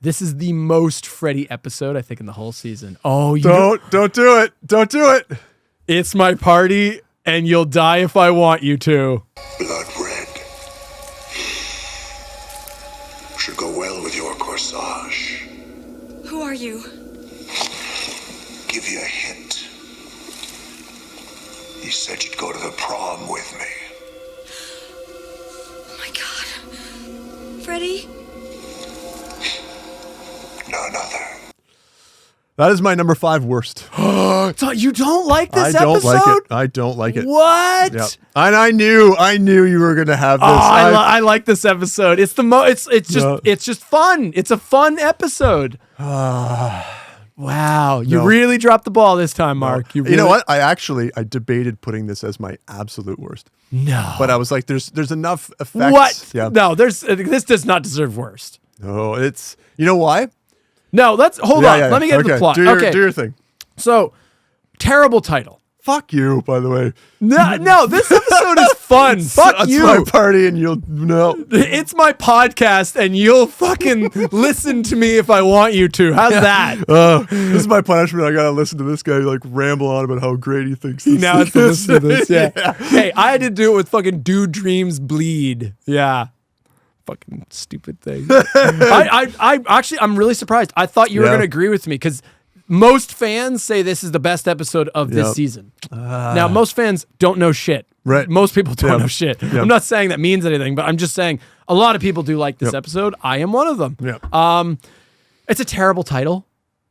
This is the most Freddy episode, I think, in the whole season. Oh, don't do it. Don't do it. It's my party, and you'll die if I want you to. Blood red. Should go well with your corsage. Who are you? Give you a hint. He said you'd go to the prom with me. Oh my God. Freddy? None other. That is my number 5 worst. So you don't like this I don't episode? like it. I don't like it. What? Yep. And I knew you were gonna have this. I like this episode. It's the it's just fun. It's a fun episode. Wow, you really dropped the ball this time, Mark. You know what? I debated putting this as my absolute worst. No, but I was like, there's enough effects. What? Yeah. No, this does not deserve worst. No, it's you know why? No, let's hold on. Let me get to the plot. Do your thing. So, terrible title. Fuck you, by the way. No, this episode is fun. Fuck you. It's my party and you'll no. It's my podcast and you'll fucking listen to me if I want you to. How's that? This is my punishment. I gotta listen to this guy like ramble on about how great he thinks this now is. it's to listen to this. Yeah. Hey, I had to do it with fucking Do Dreams Bleed. Yeah. Fucking stupid thing. I'm really surprised. I thought you were going to agree with me because most fans say this is the best episode of this season. Now, most fans don't know shit. Right. Most people don't know shit. Yep. I'm not saying that means anything, but I'm just saying a lot of people do like this episode. I am one of them. Yep. It's a terrible title.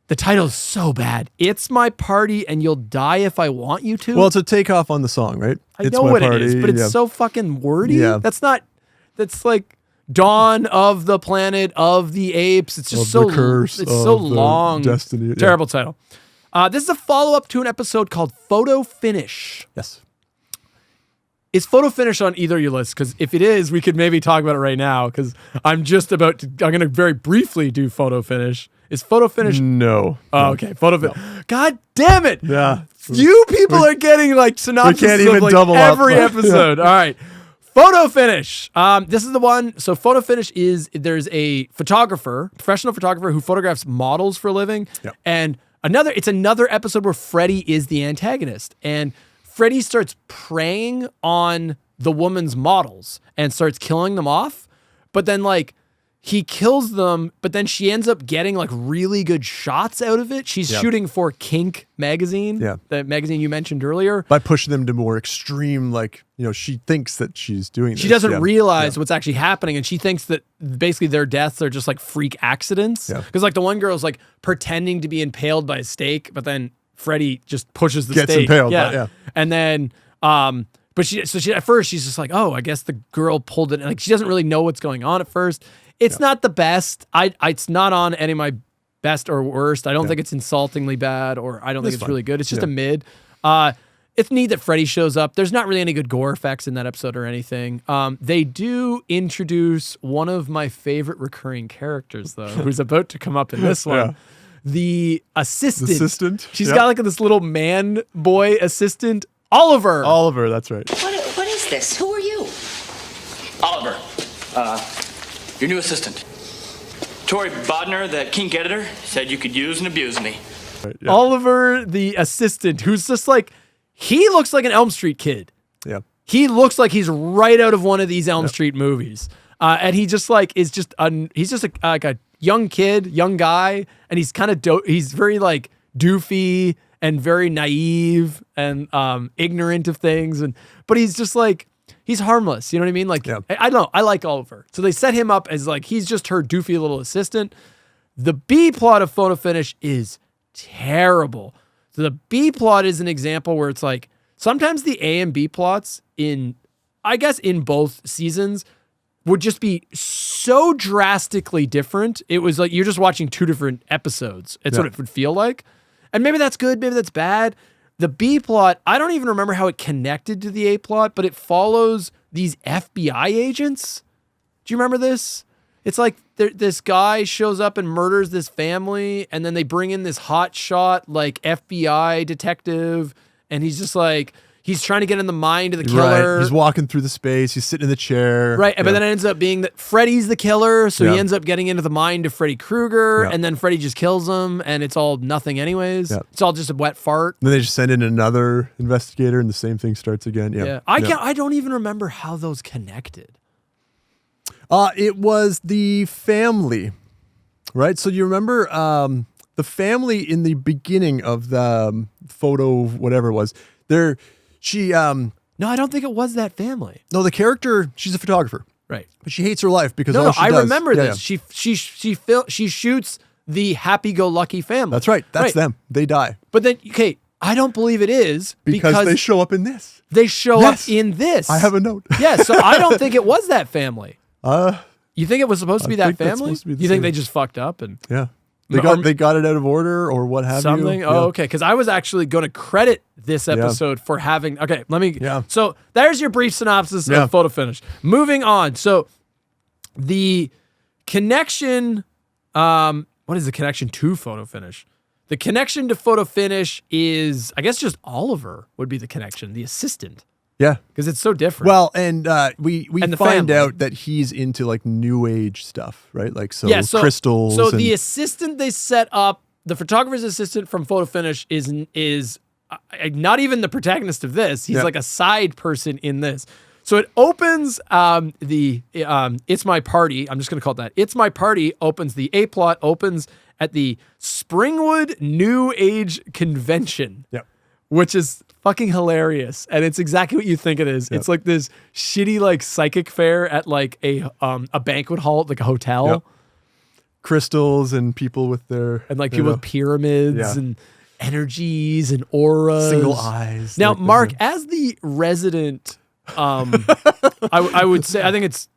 The title is so bad. It's my party and you'll die if I want you to. Well, it's a takeoff on the song, right? I know what it is, but it's so fucking wordy. Yeah. That's like Dawn of the Planet of the Apes. It's just so curse it's so long. Destiny. Yeah. Terrible title. This is a follow-up to an episode called Photo Finish. Yes. Is Photo Finish on either of your lists? Because if it is, we could maybe talk about it right now. Because I'm going to very briefly do Photo Finish. Is Photo Finish? No. Oh, okay. Photo Finish. God damn it. Yeah. You people are getting like synopsis of like every episode. All right. Photo Finish. This is the one. So Photo Finish there's a photographer, professional photographer who photographs models for a living. Yep. And it's another episode where Freddy is the antagonist. And Freddy starts preying on the woman's models and starts killing them off. But then like he kills them, but then she ends up getting like really good shots out of it. She's shooting for Kink magazine, the magazine you mentioned earlier. By pushing them to more extreme, like, she thinks that she's doing this. She doesn't realize what's actually happening, and she thinks that basically their deaths are just like freak accidents. Because like the one girl's like pretending to be impaled by a stake, but then Freddy just pushes the Gets stake. impaled. Yeah. And then but she at first she's just like, oh, I guess the girl pulled it. And like she doesn't really know what's going on at first. It's not the best. It's not on any of my best or worst. I don't think it's insultingly bad, or I don't think it's really good. It's just a mid. It's neat that Freddy shows up. There's not really any good gore effects in that episode or anything. They do introduce one of my favorite recurring characters, though, who's about to come up in this one. Yeah. The assistant. She's got like this little man boy assistant, Oliver. Oliver, that's right. What is this? Who are you? Oliver, your new assistant. Tori Bodner, the Kink editor, said you could use and abuse me. Right, yeah. Oliver, the assistant, who's just like, he looks like an Elm Street kid. Yeah. He looks like he's right out of one of these Elm Street movies. And he just like is just he's just like a young kid, young guy, and he's kind of he's very like doofy and very naive and ignorant of things, but he's just like he's harmless. You know what I mean? Like I don't know. I like Oliver, so they set him up as like he's just her doofy little assistant. The B plot of Photo Finish is terrible. So the B plot is an example where it's like sometimes the A and B plots in both seasons would just be so drastically different. It was like you're just watching two different episodes. It's what it would feel like. And maybe that's good, maybe that's bad. The B plot, I don't even remember how it connected to the A plot, but it follows these FBI agents. Do you remember this? It's like this guy shows up and murders this family, and then they bring in this hotshot like FBI detective, and he's just like, he's trying to get in the mind of the killer. Right. He's walking through the space. He's sitting in the chair. Right, but then it ends up being that Freddy's the killer, so he Yeah. ends up getting into the mind of Freddy Krueger, Yeah. and then Freddy just kills him, and it's all nothing anyways. Yeah. It's all just a wet fart. Then they just send in another investigator, and the same thing starts again. Yeah. Yeah. I don't even remember how those connected. It was the family, right? So you remember the family in the beginning of the photo, whatever it was. No, No, I don't think it was that family. the character, she's a photographer, Right. but she hates her life because No, all she I does. remember Yeah, this. yeah. She shoots the happy-go-lucky family. That's right. That's them. They die But then, okay, I don't believe it is because they show up in this. they show Yes. up in this. I have a note. Yeah, so I don't think it was that family. You think it was supposed to be I that think that's family? supposed to be the You think same. they just fucked up and Yeah. Or- They got it out of order or what have something? you. Oh, Yeah. okay. Because I was actually going to credit this episode for having. Okay, let me. Yeah. So there's your brief synopsis Yeah. of Photo Finish. Moving on. So the connection. What is the connection to Photo Finish? The connection to Photo Finish is, I guess, just Oliver would be the connection, the assistant, Yeah. because it's so different. Well, and we And the find family. out that he's into like new age stuff, right? Like crystals. So and, the assistant they set up, the photographer's assistant from Photo Finish is not even the protagonist of this. He's Yeah. like a side person in this. So it opens It's My Party. I'm just going to call it that. It's My Party opens, the A plot opens at the Springwood New Age Convention. Yeah. Which is fucking hilarious, and it's exactly what you think it is. It's like this shitty like psychic fair at like a banquet hall at like a hotel. Yep. Crystals and people with their And like people with pyramids Yeah. and energies and auras. single eyes. Now, like the- Mark, as the resident, I would say, I think it's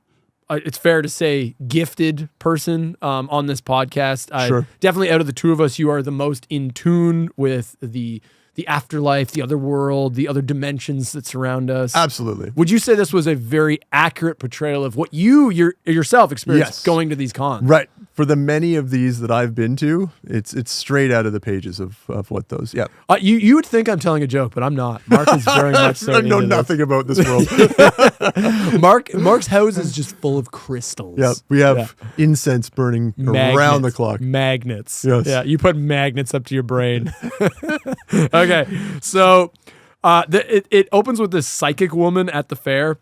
fair to say gifted person on this podcast. Sure. Definitely out of the two of us, you are the most in tune with the afterlife, the other world, the other dimensions that surround us. Absolutely. Would you say this was a very accurate portrayal of what you yourself experienced Yes. going to these cons? Right. For the many of these that I've been to, it's straight out of the pages of what those. Yeah. You would think I'm telling a joke, but I'm not. Mark is very much so. I know into this. nothing about this world. Mark's house is just full of crystals. Yeah. We have incense burning around the clock. Magnets. Yes. Yeah, you put magnets up to your brain. Okay, so it opens with this psychic woman at the fair,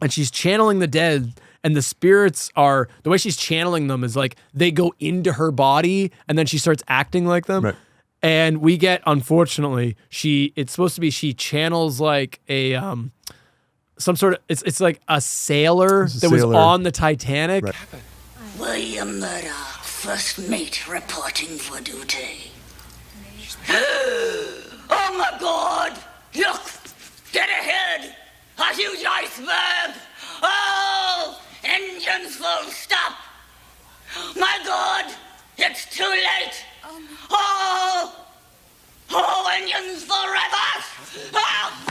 and she's channeling the dead. And the spirits are, the way she's channeling them is like they go into her body and then she starts acting like them. Right. And we get, unfortunately, it's supposed to be she channels like a some sort of it's like a sailor It's a that was sailor. on the Titanic. Right. William Murdoch, first mate, reporting for duty. Oh my God! Look! Dead ahead! A huge iceberg! Oh! Engines full stop! My God! It's too late! Oh! Oh, engines full reverse! Ah!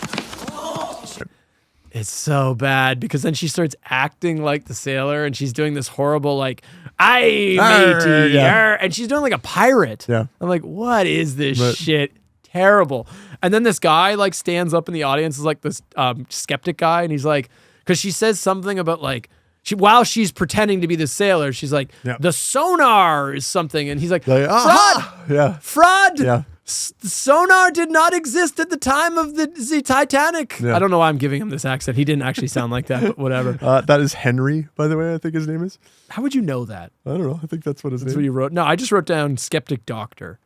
It's so bad because then she starts acting like the sailor and she's doing this horrible like, "Aye, matey," yeah. and she's doing like a pirate. Yeah. I'm like, what is this But- shit? Terrible. And then this guy like stands up in the audience, is like this skeptic guy, and he's like, because she says something about like, while she's pretending to be the sailor, she's like, Yeah. the sonar is something, and he's like, Like, fraud, aha! Yeah. fraud. Yeah. Sonar did not exist at the time of the Titanic. Yeah. I don't know why I'm giving him this accent. He didn't actually sound like that, but whatever. That is Henry, by the way, I think his name is. How would you know that? I don't know. I think that's what his That's name what you wrote. No, I just wrote down skeptic doctor.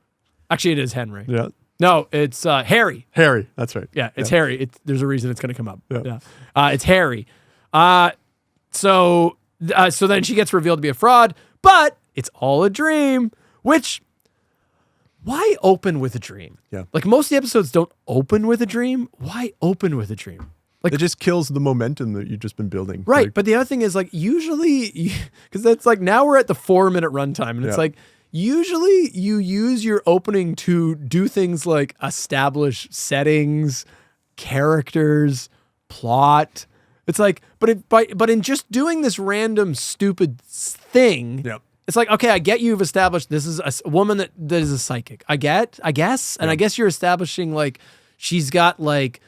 Actually, it is Henry. Yeah. No, it's Harry. Harry. That's right. Yeah, it's Harry. There's a reason it's going to come up. Yeah. It's Harry. So then she gets revealed to be a fraud, but it's all a dream, which, why open with a dream? Yeah. Like most of the episodes don't open with a dream. Why open with a dream? Like, It just kills the momentum that you've just been building. right. Like, But the other thing is like usually, because that's like now we're at the 4-minute runtime and it's Yeah. like, usually you use your opening to do things like establish settings, characters, plot. It's like, but in just doing this random stupid thing, Yep. it's like, okay, I get you've established this is a woman that is a psychic. I guess. And I guess you're establishing like she's got like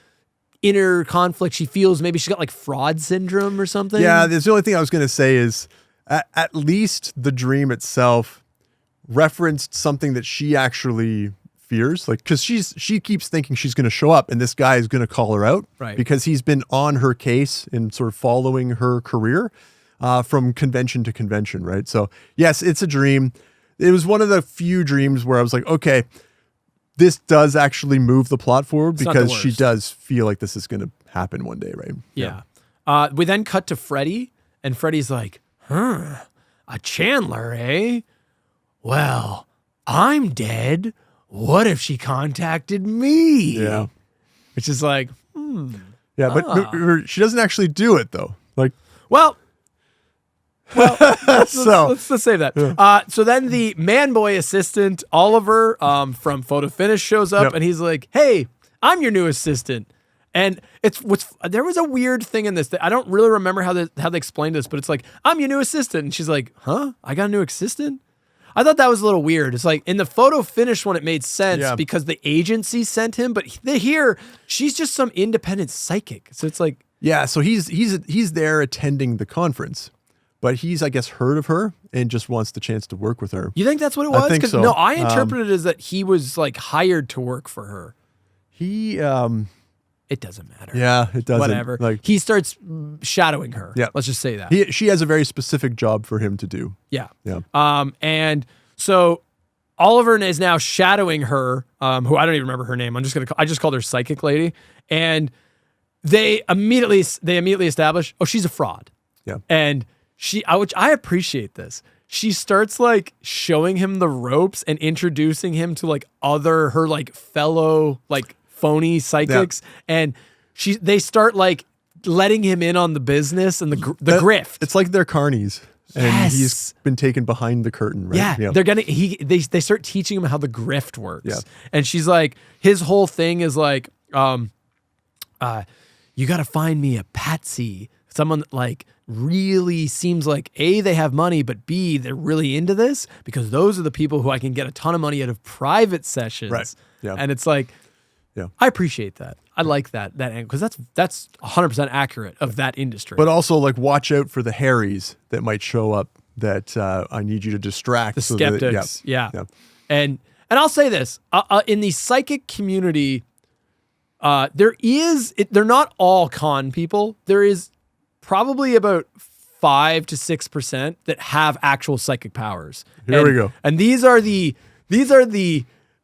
inner conflict she feels. Maybe she's got like fraud syndrome or something. Yeah, the only thing I was going to say is at least the dream itself referenced something that she actually fears, like, because she keeps thinking she's going to show up and this guy is going to call her out, Right. because he's been on her case and sort of following her career from convention to convention, right? So yes, it's a dream. It was one of the few dreams where I was like, okay, this does actually move the plot forward, It's not the because she worst. does feel like this is going to happen one day, right? Yeah. We then cut to Freddy, and Freddy's like, a Chandler, eh? Well, I'm dead. What if she contacted me? Yeah. Which is like, Yeah, but she doesn't actually do it though. Like, well, so let's save that. So then the man boy assistant, Oliver, from Photo Finish shows up, Yep. and he's like, hey, I'm your new assistant. And there was a weird thing in this that I don't really remember how they explained this, but it's like, I'm your new assistant. And she's like, huh? I got a new assistant? I thought that was a little weird. It's like in the Photo Finish one, it made sense because the agency sent him, but here she's just some independent psychic. So it's like, yeah, so he's there attending the conference, but he's, I guess, heard of her and just wants the chance to work with her. you think that's what it was? I think 'Cause so. No, I interpreted it as that he was like hired to work for her. He, It doesn't matter. yeah, it doesn't. Whatever. Like, He starts shadowing her. Yeah. Let's just say that. she has a very specific job for him to do. Yeah. Yeah. And so Oliver is now shadowing her, who I don't even remember her name. I just called her Psychic Lady. And they immediately establish, oh, she's a fraud. Yeah. And which I appreciate this. She starts like showing him the ropes and introducing him to like her like fellow like phony psychics. And they start like letting him in on the business and the grift. It's like they're carnies. And Yes. he's been taken behind the curtain, right? Yeah, they start teaching him how the grift works. Yeah. And she's like, his whole thing is like, you got to find me a patsy, someone that like really seems like A, they have money, but B, they're really into this, because those are the people who I can get a ton of money out of private sessions. Right. Yeah. And it's like, Yeah. I appreciate that. I like that angle, because that's 100% accurate of that industry. But also, like, watch out for the Harrys that might show up that I need you to distract. The so that- skeptics, yeah. And I'll say this, in the psychic community, they're not all con people. There is probably about 5 to 6% that have actual psychic powers. Here we go. And these are the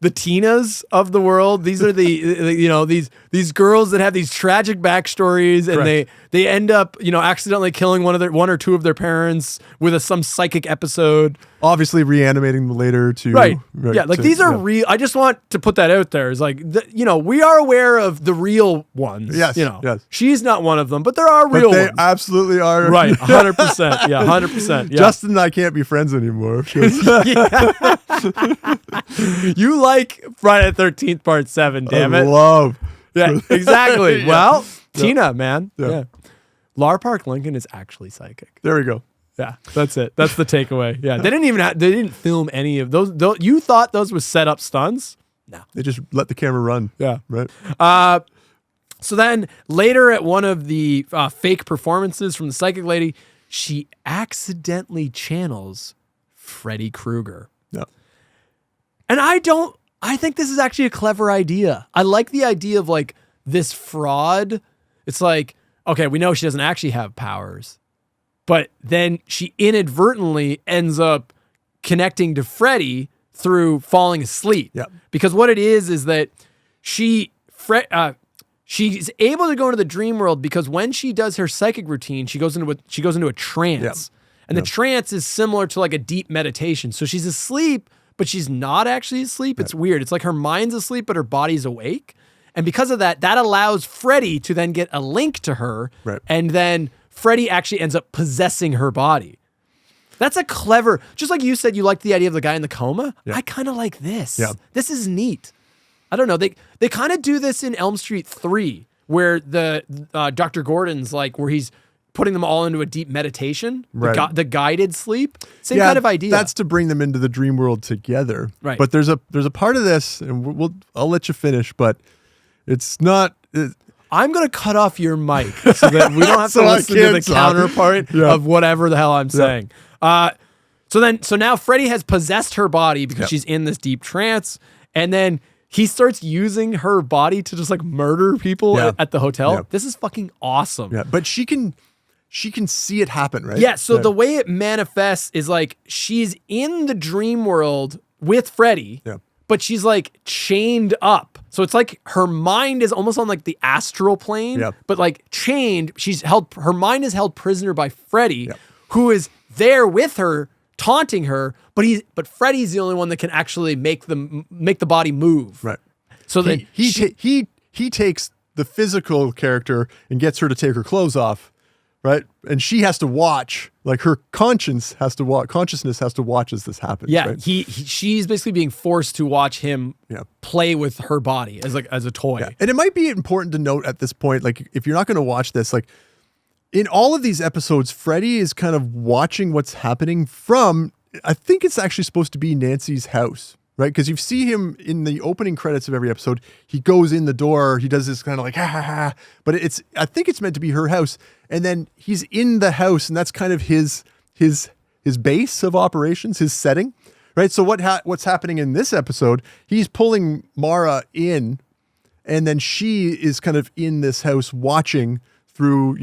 Tinas of the world. These are these girls that have these tragic backstories, and Correct. they end up accidentally killing one or two of their parents with some psychic episode. Obviously, reanimating them later to Right. Yeah. Like these are real. I just want to put that out there. It's like, we are aware of the real ones. Yes, yes. She's not one of them, but there are But real they ones. absolutely are. Right. 100%. Yeah. 100%. Yeah. Justin and I can't be friends anymore. 'Cause You like Friday the 13th Part 7, damn I it. love. Yeah, exactly. Yeah. Well, Tina, man. Yeah. Yeah. Lar Park Lincoln is actually psychic. There we go. Yeah, that's it. That's the takeaway. Yeah, they didn't film any of those. You thought those was set up stunts? No. They just let the camera run. Yeah. Right. So then later at one of the fake performances from the psychic lady, she accidentally channels Freddy Krueger. Yeah. And I think this is actually a clever idea. I like the idea of like this fraud. It's like, okay, we know she doesn't actually have powers, but then she inadvertently ends up connecting to Freddy through falling asleep. Yeah. Because what it is that she's able to go into the dream world because when she does her psychic routine, she goes into a trance. Yeah. And the trance is similar to like a deep meditation. So she's asleep, but she's not actually asleep. It's weird. It's like her mind's asleep, but her body's awake. And because of that allows Freddy to then get a link to her. Right. And then Freddy actually ends up possessing her body. That's a clever, just like you said, you liked the idea of the guy in the coma. Yeah. I kind of like this. Yeah. This is neat. I don't know. They kind of do this in Elm Street 3, where the Dr. Gordon's like, where he's putting them all into a deep meditation, Right. the guided sleep. Same kind of idea. That's to bring them into the dream world together. Right. But there's a part of this, and I'll let you finish, but it's not. I'm going to cut off your mic so that we don't have So to I listen to the can't talk. counterpart Yeah. of whatever the hell I'm saying. So now Freddy has possessed her body because she's in this deep trance. And then he starts using her body to just like murder people at the hotel. Yeah. This is fucking awesome. Yeah, but she can see it happen, right? Yeah, so the way it manifests is like she's in the dream world with Freddy, but she's like chained up. So it's like her mind is almost on like the astral plane, but like chained. Her mind is held prisoner by Freddy, who is there with her, taunting her, but Freddy's the only one that can actually make the body move. Right. So that he takes the physical character and gets her to take her clothes off. Right. And she has to watch, like her consciousness has to watch as this happens. Yeah. Right? She's basically being forced to watch him play with her body as a toy. Yeah. And it might be important to note at this point, like if you're not going to watch this, like in all of these episodes, Freddy is kind of watching what's happening from, I think it's actually supposed to be Nancy's house. Right, because you see him in the opening credits of every episode. He goes in the door. He does this kind of like ha ha ha. But I think it's meant to be her house. And then he's in the house, and that's kind of his base of operations, his setting. Right. So what's happening in this episode? He's pulling Mara in, and then she is kind of in this house watching through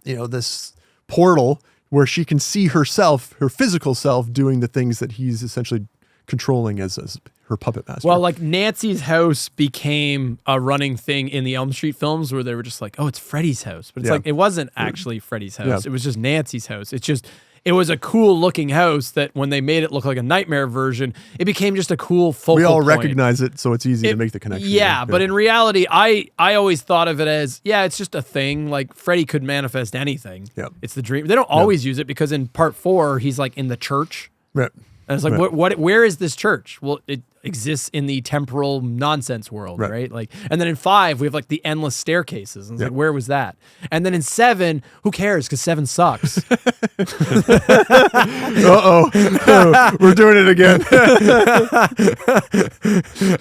this portal where she can see herself, her physical self, doing the things that he's essentially controlling as her puppet master. Well, like Nancy's house became a running thing in the Elm Street films where they were just like, oh, it's Freddy's house. But it's like, it wasn't actually Freddy's house. Yeah. It was just Nancy's house. It was a cool looking house that when they made it look like a nightmare version, it became just a cool focal we all point. recognize it, so it's easy to make the connection. Yeah, but in reality, I always thought of it as, it's just a thing. Like Freddy could manifest anything. Yeah. It's the dream. They don't always use it because in part 4, he's like in the church. Right. And it's like, where is this church? Well, it exists in the temporal nonsense world, right? Like, and then in 5, we have like the endless staircases. And it's like, where was that? And then in 7, who cares? Because 7 sucks. We're doing it again.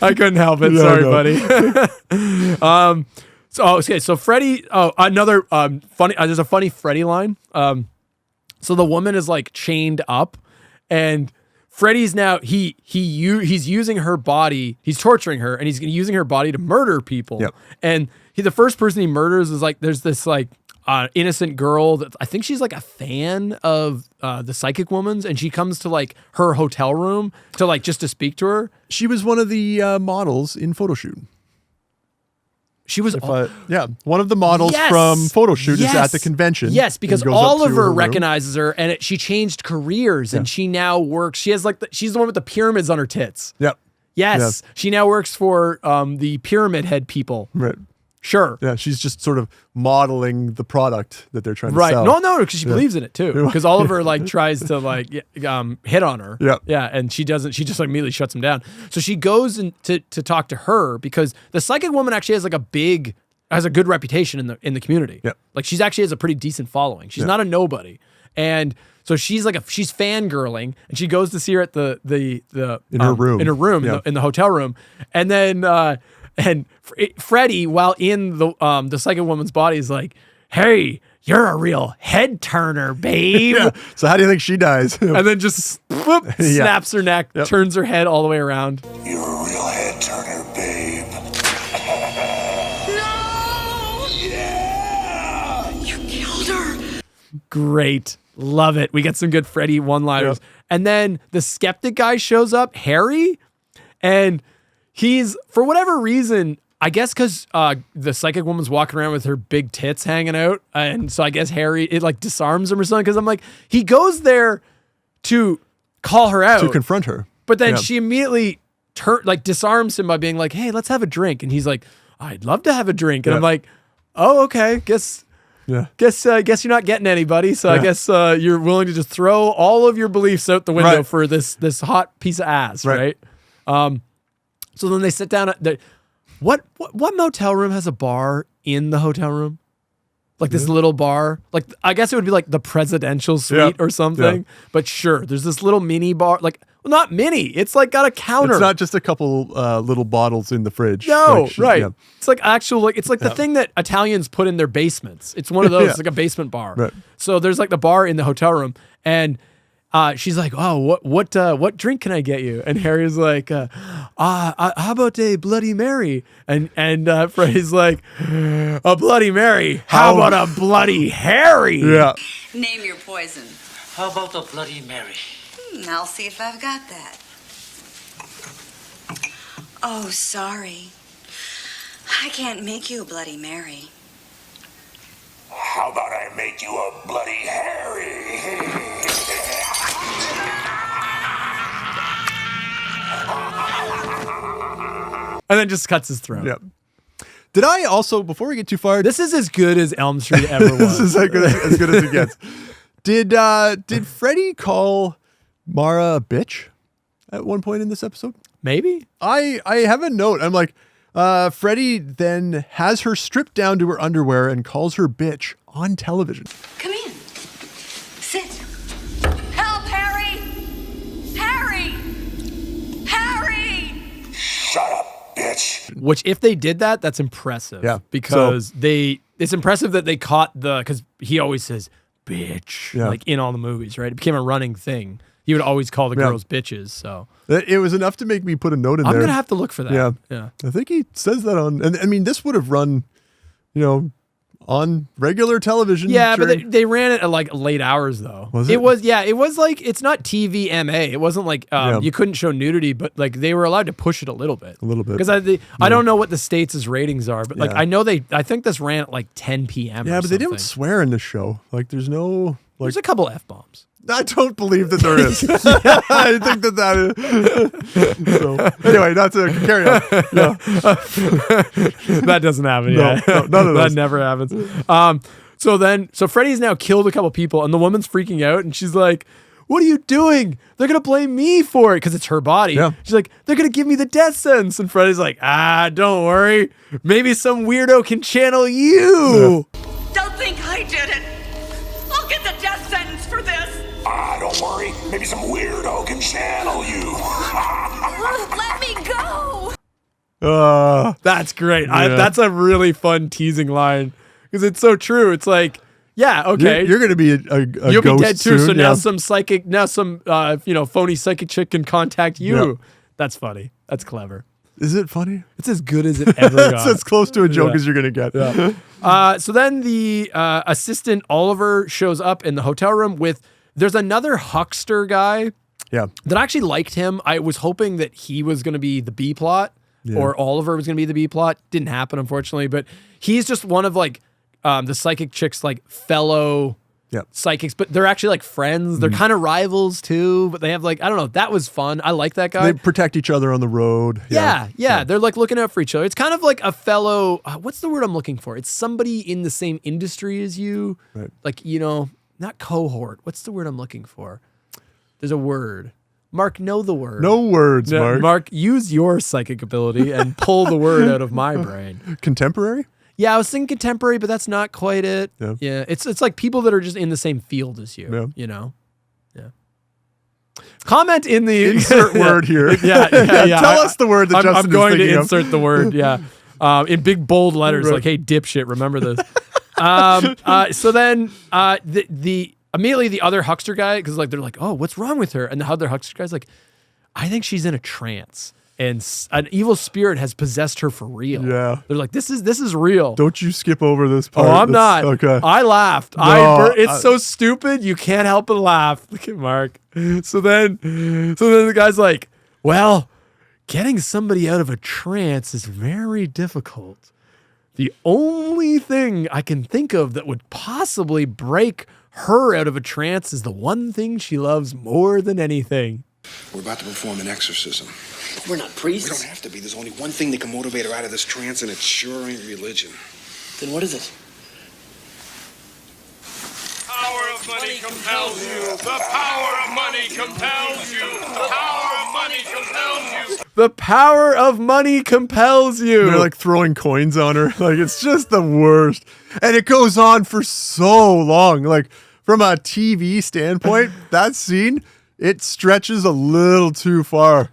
I couldn't help it. No, Sorry, no. buddy. So Freddy. Oh, another funny. There's a funny Freddy line. So the woman is like chained up, and Freddy's now he's using her body. He's torturing her, and he's using her body to murder people. Yep. And the first person he murders is like there's this like innocent girl that I think she's like a fan of the Psychic Woman's, and she comes to like her hotel room to like just to speak to her. She was one of the models in Photoshoot. She was one of the models from Photoshoot is at the convention. Yes, because and goes up to her Oliver room. recognizes her, and she changed careers, and she now works. She has like she's the one with the pyramids on her tits. Yep. Yes, she now works for the Pyramid Head people. Right. Sure. Yeah, she's just sort of modeling the product that they're trying to Right. sell. No, because she believes in it too. Because Oliver like tries to like hit on her. Yeah. Yeah, and she doesn't. She just like immediately shuts him down. So she goes to talk to her because the Psychic Woman actually has like has a good reputation in the community. Yeah. Like she's actually has a pretty decent following. She's not a nobody. And so she's like she's fangirling, and she goes to see her at the her room. in the hotel room, and then and Freddy, while in the Psychic Woman's body, is like, "Hey, you're a real head turner, babe." Yeah. So how do you think she dies? And then just snaps her neck, turns her head all the way around. You're a real head turner, babe. No! Yeah! You killed her. Great. Love it. We get some good Freddy one-liners. Yep. And then the skeptic guy shows up, Harry, and he's, for whatever reason, I guess because the Psychic Woman's walking around with her big tits hanging out, and so I guess Harry, it like disarms him or something, because I'm like, he goes there to call her out. To confront her. But then she immediately disarms him by being like, "Hey, let's have a drink." And he's like, "I'd love to have a drink." And I'm like, "Oh, okay. Guess you're not getting anybody. So I guess you're willing to just throw all of your beliefs out the window for this hot piece of ass, right?" So then they sit down at what motel room has a bar in the hotel room? Like this little bar. Like I guess it would be like the presidential suite or something. Yeah. But sure, there's this little mini bar. Like Well, not mini. It's like got a counter. It's not just a couple little bottles in the fridge. No, Like, right. yeah. It's like actual, like it's like the thing that Italians put in their basements. It's one of those, Yeah. it's like a basement bar. Right. So there's like the bar in the hotel room, and she's like, "Oh, what drink can I get you?" And Harry's like, "How about a Bloody Mary?" And Freddy's like, "A Bloody Mary? How about a Bloody Harry?" Yeah. Name your poison. How about a Bloody Mary? I'll see if I've got that. Oh, sorry. I can't make you a Bloody Mary. How about I make you a Bloody Harry? And then just cuts his throat. Yep. Did I also, before we get too far, This is as good as Elm Street ever was. this is as good as it gets. Did Freddy call Mara a bitch at one point in this episode? Maybe. I have a note. I'm like, Freddy then has her stripped down to her underwear and calls her bitch on television. Come in. Sit. Help, Harry! Harry! Harry! Shut up, bitch. Which, if they did that, that's impressive. Yeah. Because it's impressive that they caught because he always says, bitch, Yeah. like in all the movies, right? It became a running thing. He would always call the Yeah. girls bitches. So It was enough to make me put a note in I'm there. going to have to look for that. Yeah. Yeah. I think he says that on, and I mean, this would have run, on regular television. Yeah, but during- they ran it at like late hours though. Was It it? was like it's not TVMA. It wasn't like you couldn't show nudity, but like they were allowed to push it a little bit. A little bit. Because I don't know what the states' ratings are, but like Yeah. I know I think this ran at like 10 p.m. yeah, or but they something. didn't swear in this show. Like, there's no, like, There's a couple F-bombs. I don't believe that there is. I think that is. So, anyway, that's a carry on. Yeah. That doesn't happen. No, Yeah. no, none of That those. never happens. So Freddy's now killed a couple people, and the woman's freaking out, and she's like, "What are you doing? They're gonna blame me for it because it's her body." Yeah. She's like, "They're gonna give me the death sentence," and Freddy's like, "Don't worry. Maybe some weirdo can channel you." Don't think I did it. I'll get the death sentence for this. Don't worry. Maybe some weirdo can channel you. Let me go. That's great. Yeah. That's a really fun teasing line because it's so true. It's like, yeah, okay. You're going to be a You'll be ghost dead too. soon, So yeah. now some phony psychic chick can contact you. Yeah. That's funny. That's clever. Is it funny? It's as good as it ever It's got. as close to a joke Yeah. as you're going to get. So then the assistant Oliver shows up in the hotel room there's another huckster guy Yeah. that I actually liked him. I was hoping that he was going to be the B plot or Oliver was going to be the B plot. Didn't happen, unfortunately, but he's just one of like the psychic chick's like fellow Yep. psychics, but they're actually like friends. They're kind of rivals too, but they have like, I don't know. That was fun. I like that guy. They protect each other on the road. Yeah. They're like looking out for each other. It's kind of like a fellow, what's the word I'm looking for? It's somebody in the same industry as you. Right. Like, not cohort. What's the word I'm looking for? There's a word. Mark, know the word. No words, No, Mark. use your psychic ability and pull the word out of my brain. Contemporary? Yeah, I was thinking contemporary, but that's not quite it. Yeah. It's like people that are just in the same field as you. Yeah. Yeah. Comment in the Insert word here. Yeah. Tell us the word that I'm Justin going is to thinking of. insert the word. Yeah, in big bold letters, Right. like, "Hey, dipshit, remember this." So then the immediately the other huckster guy, because like they're like, "Oh, what's wrong with her?" And the other huckster guy's like, "I think she's in a trance, and an evil spirit has possessed her for real." Yeah. They're like, "This is real." Don't you skip over this part. Oh, I'm not. Okay. I laughed. It's so stupid. You can't help but laugh. Look at Mark. So then the guy's like, "Well, getting somebody out of a trance is very difficult. The only thing I can think of that would possibly break her out of a trance is the one thing she loves more than anything." We're about to perform an exorcism. We're not We priests. don't have to be. There's only one thing that can motivate her out of this trance, and it sure ain't religion. Then what is it? Power of money compels you. The power of money compels you. The power of money compels you. The power of money compels you. They're like throwing coins on her. Like, it's just the worst. And it goes on for so long. Like, from a TV standpoint, that scene It stretches a little too far.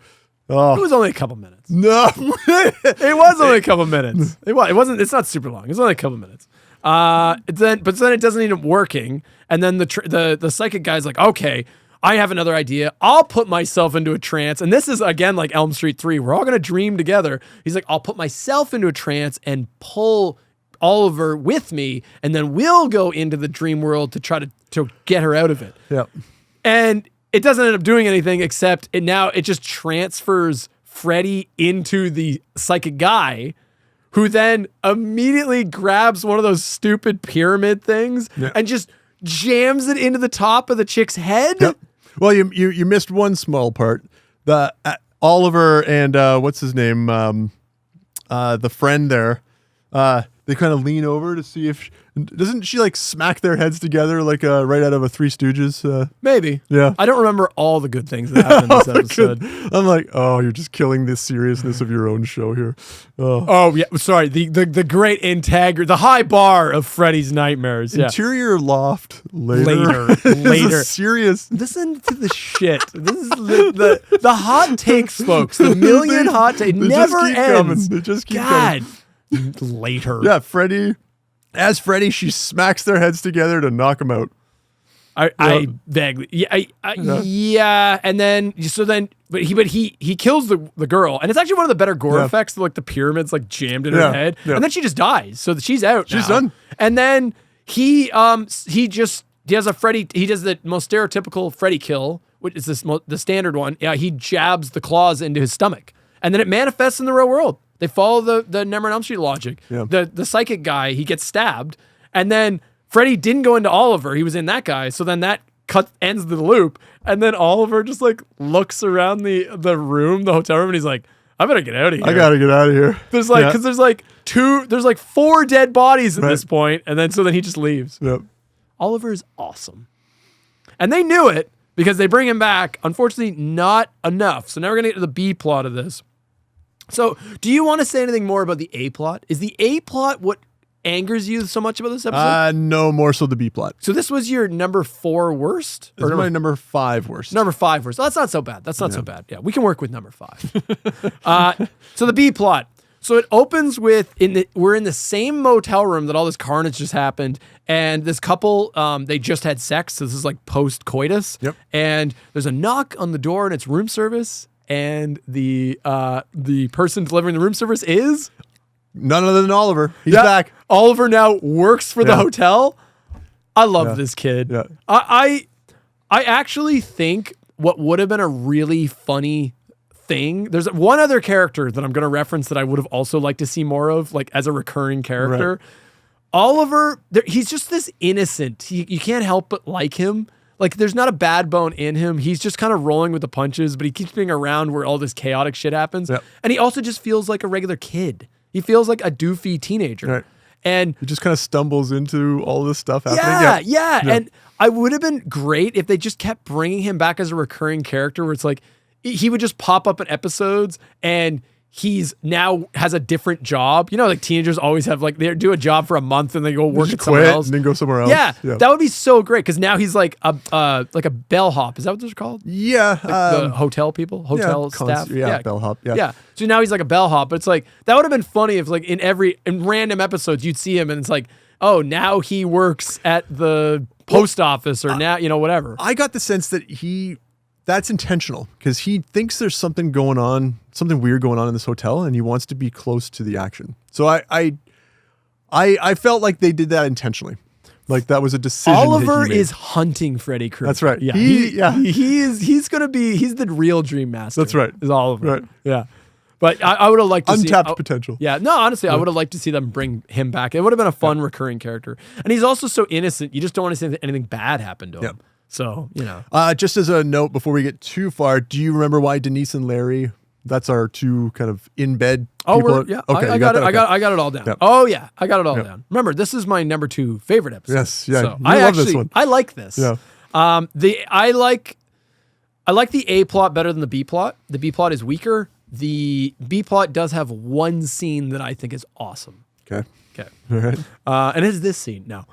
Oh. It was only a couple minutes. No. It was only a couple minutes. It wasn't. It's not super long. It's only a couple minutes. But then it doesn't end up working. And then the psychic guy's like, okay, I have another idea. I'll put myself into a trance. And this is again like Elm Street 3. We're all gonna dream together. He's like, I'll put myself into a trance and pull Oliver with me, and then we'll go into the dream world to try to get her out of it. Yeah. And it doesn't end up doing anything except it just transfers Freddy into the psychic guy, who then immediately grabs one of those stupid pyramid things and just jams it into the top of the chick's head. Yep. Well, you missed one small part. The Oliver and what's his name? The friend there. They kind of lean over to see if doesn't she like smack their heads together like right out of a Three Stooges? Maybe. Yeah. I don't remember all the good things that happened in this episode. I'm like, oh, you're just killing the seriousness of your own show here. Oh yeah, sorry. The great the high bar of Freddy's nightmares. Yeah. Interior loft later. Later. Serious. Listen to the shit. This is the hot takes, folks. The million hot takes. It never ends. They just keep God. coming. Later. Yeah, as Freddy, she smacks their heads together to knock them out. I vaguely, yeah, and then but he kills the girl, and it's actually one of the better gore effects, like the pyramids like jammed in her head, and then she just dies, so she's out. She's now. done. And then he does the most stereotypical Freddy kill, which is the standard one. Yeah, he jabs the claws into his stomach, and then it manifests in the real world. They follow the Nightmare on Elm Street logic. Yeah. The psychic guy, he gets stabbed, and then Freddy didn't go into Oliver. He was in that guy. So then that ends the loop, and then Oliver just like looks around the room, the hotel room, and he's like, I better get out of here. I gotta get out of here. There's like 4 dead bodies at this point, and then he just leaves. Yep. Oliver is awesome, and they knew it because they bring him back. Unfortunately, not enough. So now we're gonna get to the B plot of this. So, do you want to say anything more about the A plot? Is the A plot what angers you so much about this episode? No, more so the B plot. So this was your number 4 worst? This is my number 5 worst. Number 5 worst. Oh, that's not so bad. That's not so bad. Yeah, we can work with number 5. So the B plot. So it opens with we're in the same motel room that all this carnage just happened, and this couple they just had sex. So this is like post coitus. Yep. And there's a knock on the door, and it's room service. And the person delivering the room service is none other than Oliver. He's back. Oliver now works for the hotel. I love this kid. Yeah. I actually think what would have been a really funny thing. There's one other character that I'm going to reference that I would have also liked to see more of, like as a recurring character. Right. Oliver, he's just this innocent. You can't help but like him. Like, there's not a bad bone in him. He's just kind of rolling with the punches, but he keeps being around where all this chaotic shit happens. Yep. And he also just feels like a regular kid. He feels like a doofy teenager. Right. And he just kind of stumbles into all this stuff happening. Yeah. And I would have been great if they just kept bringing him back as a recurring character where it's like, he would just pop up in episodes and he's now has a different job. You know, like teenagers always have they do a job for a month and they go work at somewhere else and then go somewhere else. Yeah, that would be so great because now he's like a bellhop. Is that what they're called? Yeah, the hotel people, staff. Bellhop. Yeah. So now he's like a bellhop, but it's like that would have been funny if like in random episodes you'd see him and it's like, oh, now he works at the post office or now whatever. I got the sense that that's intentional because he thinks there's something weird going on in this hotel and he wants to be close to the action. So I felt like they did that intentionally. Like that was a decision. Oliver is hunting Freddy Krueger. That's right. Yeah. He's the real dream master. That's right. Is Oliver. Right. Yeah. But I would have liked to see untapped potential. Yeah. No, honestly, I would have liked to see them bring him back. It would have been a fun recurring character. And he's also so innocent. You just don't want to see anything bad happen to him. So, just as a note before we get too far, do you remember why Denise and Larry, that's our two kind of in bed people? Okay, I got it. Okay. I got it all down. Yep. Oh yeah, I got it all down. Remember, this is my number 2 favorite episode. Yes, yeah. So I love this one. I like this. Yeah. I like the A plot better than the B plot. The B plot is weaker. The B plot does have one scene that I think is awesome. Okay. All right. And it's this scene. No.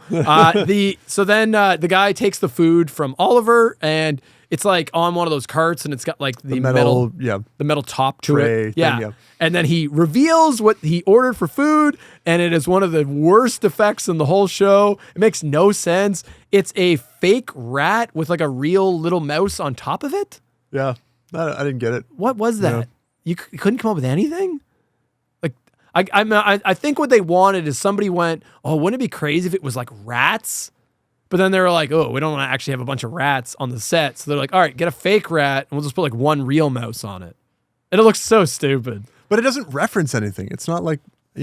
So then the guy takes the food from Oliver and it's like on one of those carts, and it's got like the metal the metal top to tray it. Yeah. thing, yeah. And then he reveals what he ordered for food, and it is one of the worst effects in the whole show. It makes no sense. It's a fake rat with like a real little mouse on top of it. Yeah. I didn't get it. What was that? Yeah. You couldn't come up with anything? Like, I think what they wanted is somebody went, oh, wouldn't it be crazy if it was like rats? But then they were like, oh, we don't want to actually have a bunch of rats on the set. So they're like, all right, get a fake rat, and we'll just put like one real mouse on it. And it looks so stupid. But it doesn't reference anything. It's not like, I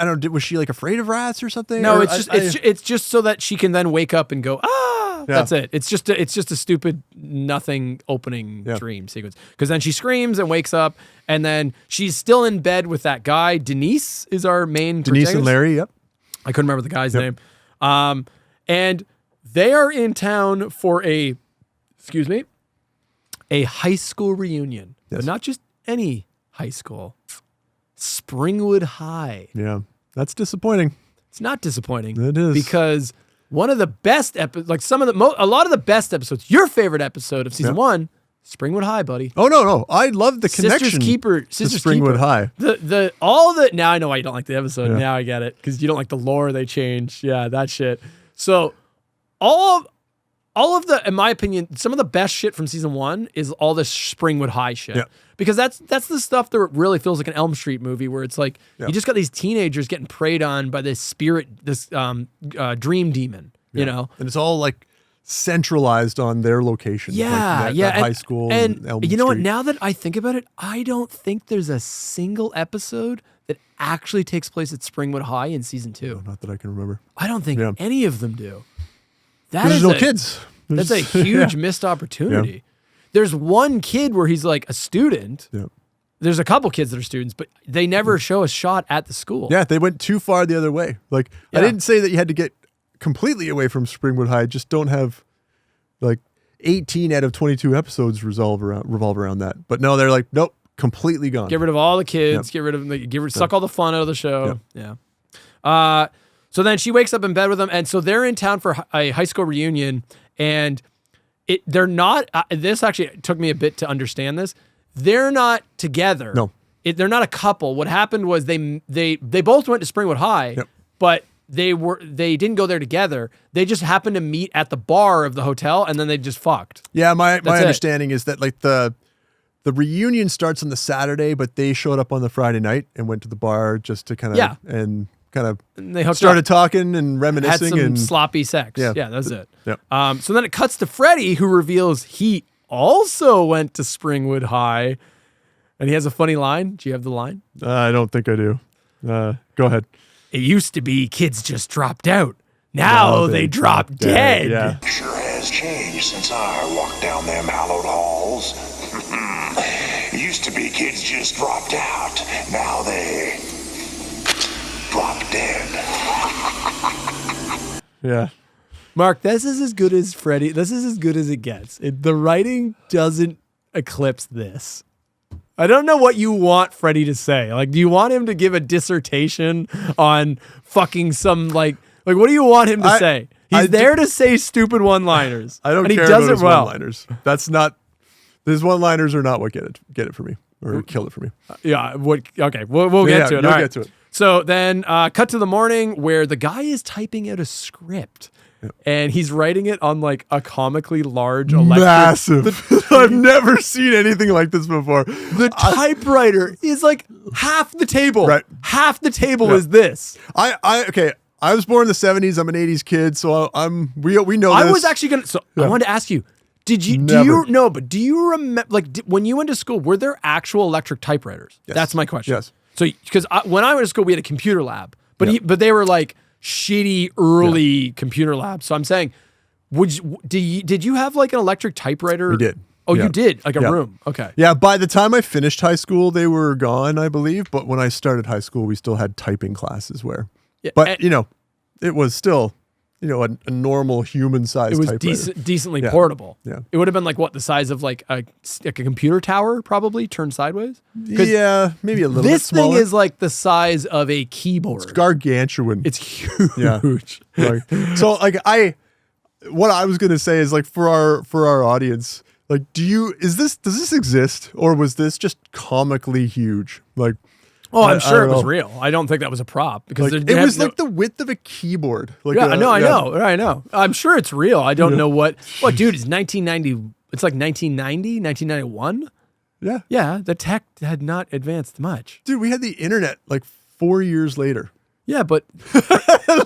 don't know, was she like afraid of rats or something? No, Or it's just so that she can then wake up and go, ah, Yeah. that's it. It's just a stupid nothing opening dream sequence. Because then she screams and wakes up, and then she's still in bed with that guy. Denise is our main Denise and protagonist. Larry, yep. I couldn't remember the guy's name. And they are in town for a high school reunion. Yes. But not just any high school. Springwood High. Yeah. That's disappointing. It's not disappointing. It is. Because one of the best episodes, like a lot of the best episodes, your favorite episode of season 1, Springwood High, buddy. Oh, no. I love the connection Sisters Keeper. to Springwood High. Now I know why you don't like the episode. Yeah. Now I get it. Because you don't like the lore they changed. Yeah, that shit. So all of the, in my opinion, some of the best shit from season 1 is all this Springwood High shit. Yeah. Because that's the stuff that really feels like an Elm Street movie where it's like you just got these teenagers getting preyed on by this spirit, this dream demon, you know? And it's all like centralized on their location. Yeah, that high school. And Elm you know what? Street. Now that I think about it, I don't think there's a single episode that actually takes place at Springwood High in season 2. Not that I can remember. I don't think Yeah. any of them do. There's no kids. That's a huge missed opportunity. Yeah. There's one kid where he's like a student. Yeah. There's a couple kids that are students, but they never show a shot at the school. Yeah, they went too far the other way. Like, I Yeah. didn't say that you had to get completely away from Springwood High. Just don't have like 18 out of 22 episodes revolve around that. But no, they're like, nope, completely gone. Get rid of all the kids. Yep. Get rid of suck all the fun out of the show. Yeah. So then she wakes up in bed with them, and so they're in town for a high school reunion, and they're not. This actually took me a bit to understand this. They're not together. No. They're not a couple. What happened was they both went to Springwood High, but they didn't go there together. They just happened to meet at the bar of the hotel, and then they just fucked. Yeah, my That's it. understanding is that like the reunion starts on the Saturday, but they showed up on the Friday night and went to the bar just to kind of And they hooked started up. talking and Had reminiscing some and sloppy sex. Yeah. Yeah, that's it. Yep. So then it cuts to Freddy, who reveals he also went to Springwood High, and he has a funny line. Do you have the line? I don't think I do. Go ahead. It used to be kids just dropped out. Now they drop dead. Yeah. Sure has changed since I walked down them hallowed halls. Used to be kids just dropped out. Now they drop dead. Yeah. Mark, this is as good as Freddy. This is as good as it gets. The writing doesn't eclipse this. I don't know what you want Freddy to say. Like, do you want him to give a dissertation on fucking some like what do you want him to say? He's there to say stupid one-liners. I don't and care he does about it his well. one-liners. That's not. His one-liners are not what get it for me or kill it for me. Yeah. Okay. We'll get to it. You'll All right. get to it. So then, cut to the morning where the guy is typing out a script. And he's writing it on like a comically large electric. Massive. I've never seen anything like this before. The typewriter is like half the table. Right. Half the table is this. Okay. I was born in the 70s. I'm an 80s kid, so we know this. I was actually gonna. So I wanted to ask you. Do Never. you remember when you went to school? Were there actual electric typewriters? Yes. That's my question. Yes. So because when I went to school, we had a computer lab, but they were like shitty early computer labs. So I'm saying, did you have like an electric typewriter? We did. Oh, Yeah. you did? Like a Yeah. room. Okay. Yeah, by the time I finished high school, they were gone, I believe. But when I started high school, we still had typing classes where. Yeah, But, and- it was still, a normal human-sized It was typewriter. decently Yeah. portable. Yeah. It would have been like what, the size of like a computer tower, probably turned sideways. 'Cause Yeah, maybe a little bit this thing smaller. is like the size of a keyboard. gargantuan. It's huge. Yeah. Like, so like what I was gonna say is like for our audience, like, does this exist, or was this just comically huge? Like, Oh, I'm sure don't it was know. real. I don't think that was a prop because Like, it was like the width of a keyboard. Like I know. I'm sure it's real. I don't know what, dude, it's 1990. It's like 1990, 1991. Yeah. Yeah. The tech had not advanced much. Dude, we had the internet like 4 years later. Yeah, but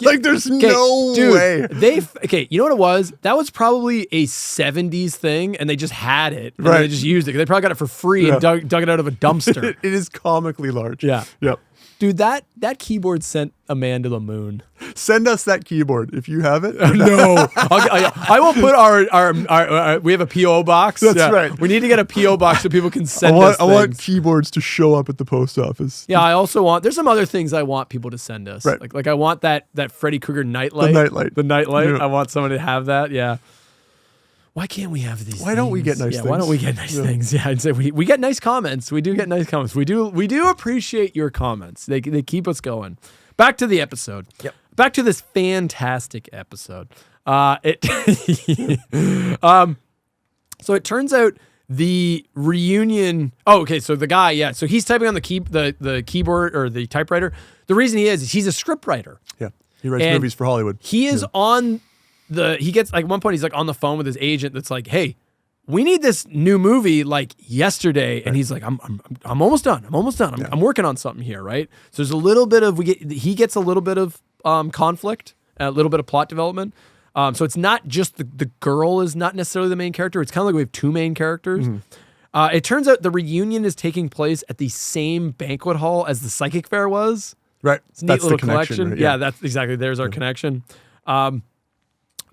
like, there's no way. You know what it was? That was probably a 70s thing, and they just had it. And Right. They just used it. They probably got it for free and dug it out of a dumpster. It is comically large. Yeah. Yep. Dude, that keyboard sent a man to the moon. Send us that keyboard if you have it. No, I will put our we have a PO box. That's right. We need to get a PO box so people can send I us things. want keyboards to show up at the post office. Yeah, I also want. There's some other things I want people to send us. Right. Like I want that Freddy Krueger nightlight. The nightlight. Yeah. I want someone to have that. Yeah. Why can't we have these? Why don't we get nice things? Why don't we get nice things? Yeah, I'd say we get nice comments. We do get nice comments. We do appreciate your comments. They keep us going. Back to the episode. Yep. Back to this fantastic episode. So it turns out the reunion. Oh, okay. So the guy, yeah. So he's typing on the keyboard or the typewriter. The reason he is he's a script writer. Yeah. He writes And movies for Hollywood. He is on he gets like at one point he's like on the phone with his agent that's like, hey, we need this new movie like yesterday. And he's like, I'm almost done. I'm working on something here, right? So there's a little bit of he gets a little bit of conflict, a little bit of plot development. So it's not just the girl is not necessarily the main character. It's kind of like we have two main characters. It turns out the reunion is taking place at the same banquet hall as the psychic fair was. Right. It's a neat little collection. Right? Yeah, that's exactly. There's our connection.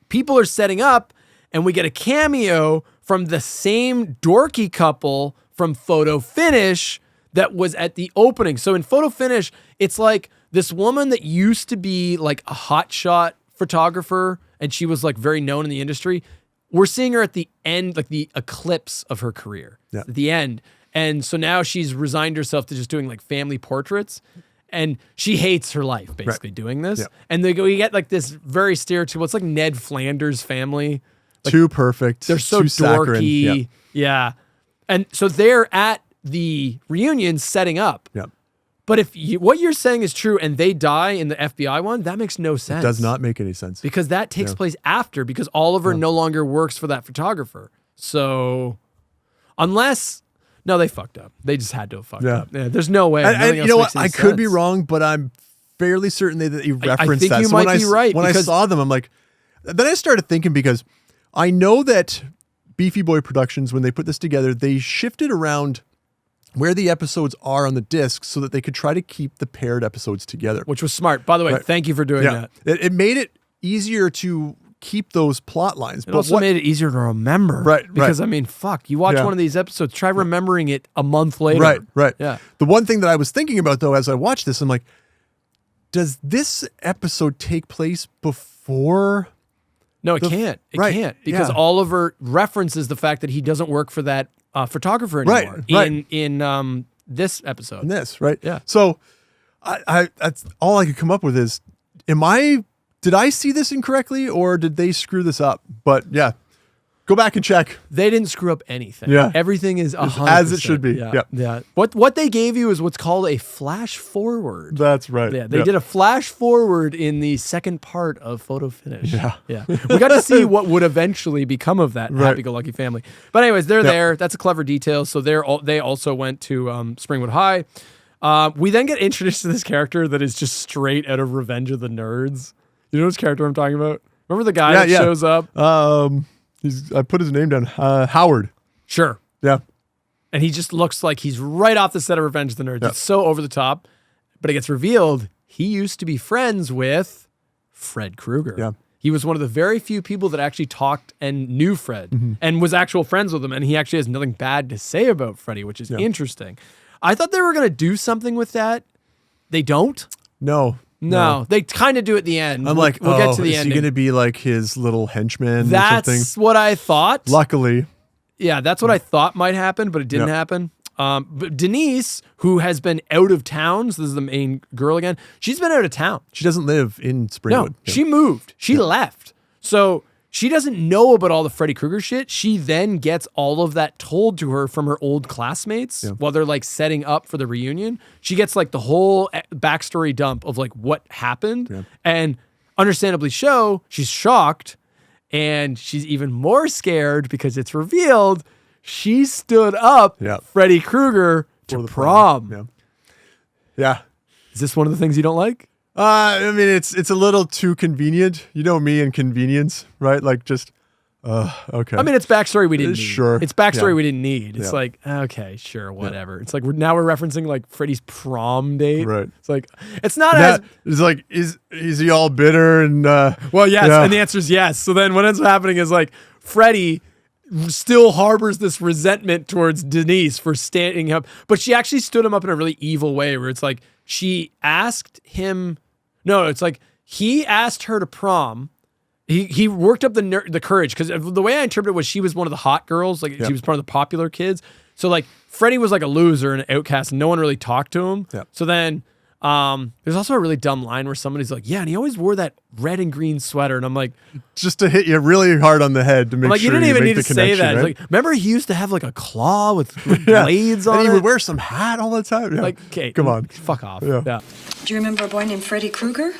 People are setting up, and we get a cameo from the same dorky couple from Photo Finish that was at the opening. So in Photo Finish, it's like this woman that used to be like a hotshot photographer, and she was like very known in the industry. We're seeing her at the end, like the eclipse of her career, at the end. And so now she's resigned herself to just doing like family portraits. And she hates her life, basically, doing this. Yeah. And you get like this very stereotypical, it's like Ned Flanders' family. Like, too perfect. They're so too dorky. saccharine. Yeah. And so they're at the reunion setting up. Yeah. But if what you're saying is true and they die in the FBI one, that makes no sense. It does not make any sense. Because that takes place after, because Oliver no longer works for that photographer. So unless... No, they fucked up. They just had to have fucked up. Yeah, there's no way. And you know what? I could be wrong, but I'm fairly certain that you referenced that. I think you might be right. When I saw them, I'm like, then I started thinking, because I know that Beefy Boy Productions, when they put this together, they shifted around where the episodes are on the disc so that they could try to keep the paired episodes together. Which was smart. By the way, thank you for doing that. It made it easier to keep those plot lines. It also made it easier to remember. Right. Because, I mean, fuck, you watch one of these episodes, try remembering it a month later. Right. Yeah. The one thing that I was thinking about, though, as I watched this, I'm like, does this episode take place before? No, it can't. It can't. Because Oliver references the fact that he doesn't work for that photographer anymore in this episode. In this, right? Yeah. So I that's all I could come up with is, did I see this incorrectly, or did they screw this up? But yeah, go back and check. They didn't screw up anything. Yeah. Everything is 100%. As it should be. Yeah. What they gave you is what's called a flash forward. That's right. Yeah. They did a flash forward in the second part of Photo Finish. Yeah. Yeah. We got to see what would eventually become of that happy-go-lucky family. But anyways, they're there. That's a clever detail. So they also went to Springwood High. We then get introduced to this character that is just straight out of Revenge of the Nerds. You know which character I'm talking about? Remember the guy that shows up? I put his name down. Howard. Sure. Yeah. And he just looks like he's right off the set of Revenge of the Nerds. It's so over the top. But it gets revealed he used to be friends with Fred Krueger. Yeah. He was one of the very few people that actually talked and knew Fred and was actual friends with him. And he actually has nothing bad to say about Freddy, which is interesting. I thought they were going to do something with that. They don't. No, they kind of do at the end. I'm like, we'll get to the is ending. he going to be like his little henchman That's or something? what I thought. Luckily. Yeah, that's what I thought might happen, but it didn't happen. But Denise, who has been out of town, so this is the main girl again, she's been out of town. She doesn't live in Springwood. No, she moved. She left. So she doesn't know about all the Freddy Krueger shit. She then gets all of that told to her from her old classmates while they're like setting up for the reunion. She gets like the whole backstory dump of like what happened, and understandably so, she's shocked, and she's even more scared because it's revealed she stood up Freddy Krueger to prom. Yeah. Is this one of the things you don't like? I mean, it's a little too convenient. You know me and convenience, right? Like just, okay. I mean, it's backstory we didn't need. Sure. It's backstory we didn't need. It's like, okay, sure, whatever. It's like we're referencing like Freddy's prom date. Right. It's like, it's not as... It's like, is he all bitter and... well, yes, and the answer is yes. So then what ends up happening is like Freddy still harbors this resentment towards Denise for standing up, but she actually stood him up in a really evil way where it's like she asked him... No, it's like he asked her to prom. He worked up the courage because the way I interpreted it was she was one of the hot girls, like she was part of the popular kids. So like Freddy was like a loser and an outcast, and no one really talked to him. So then there's also a really dumb line where somebody's like, "Yeah, and he always wore that red and green sweater," and I'm like, just to hit you really hard on the head to make like, sure you didn't even need to say that. Right? Like, remember he used to have like a claw with blades on it. And he would wear some hat all the time. Like, okay, come on, fuck off. Yeah. Do you remember a boy named Freddy Krueger?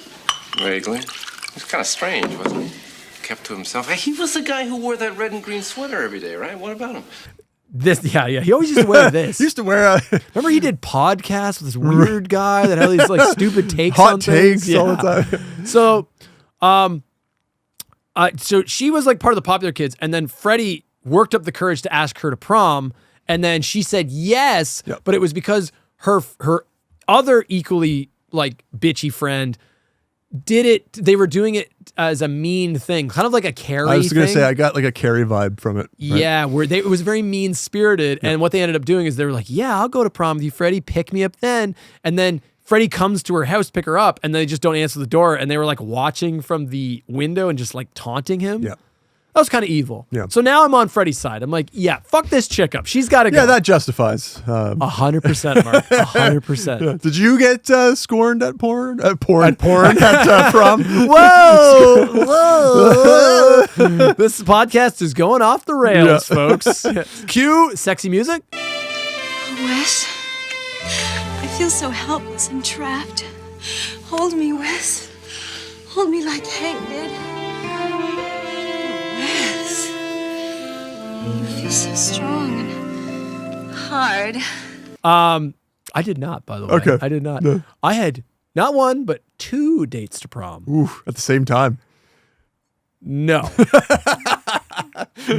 Vaguely. He was kind of strange, wasn't he? Kept to himself. Hey, he was the guy who wore that red and green sweater every day, right? What about him? He always used to wear this. He used to wear remember he did podcasts with this weird guy that had these like stupid takes hot on takes things. all the time. So, so she was like part of the popular kids, and then Freddy worked up the courage to ask her to prom, and then she said yes, but it was because her other equally like bitchy friend did it. They were doing it as a mean thing, kind of like a Carrie I was going to thing. say, I got like a Carrie vibe from it. Right? Yeah, where it was very mean spirited. And what they ended up doing is they were like, yeah, I'll go to prom with you, Freddie. Pick me up then. And then Freddie comes to her house, pick her up, and they just don't answer the door. And they were like watching from the window and just like taunting him. Yeah. That was kind of evil. Yeah. So now I'm on Freddie's side. I'm like, yeah, fuck this chick up. She's got to go. Yeah, that justifies. 100%, Mark. 100%. Yeah. Did you get scorned at porn? At porn? At prom? Whoa! Whoa! This podcast is going off the rails, folks. Cue sexy music. Wes, I feel so helpless and trapped. Hold me, Wes. Hold me like Hank did. Wes, you feel so strong and hard. I did not, by the way. Okay. I did not. No. I had not one, but 2 dates to prom. Ooh, at the same time. No.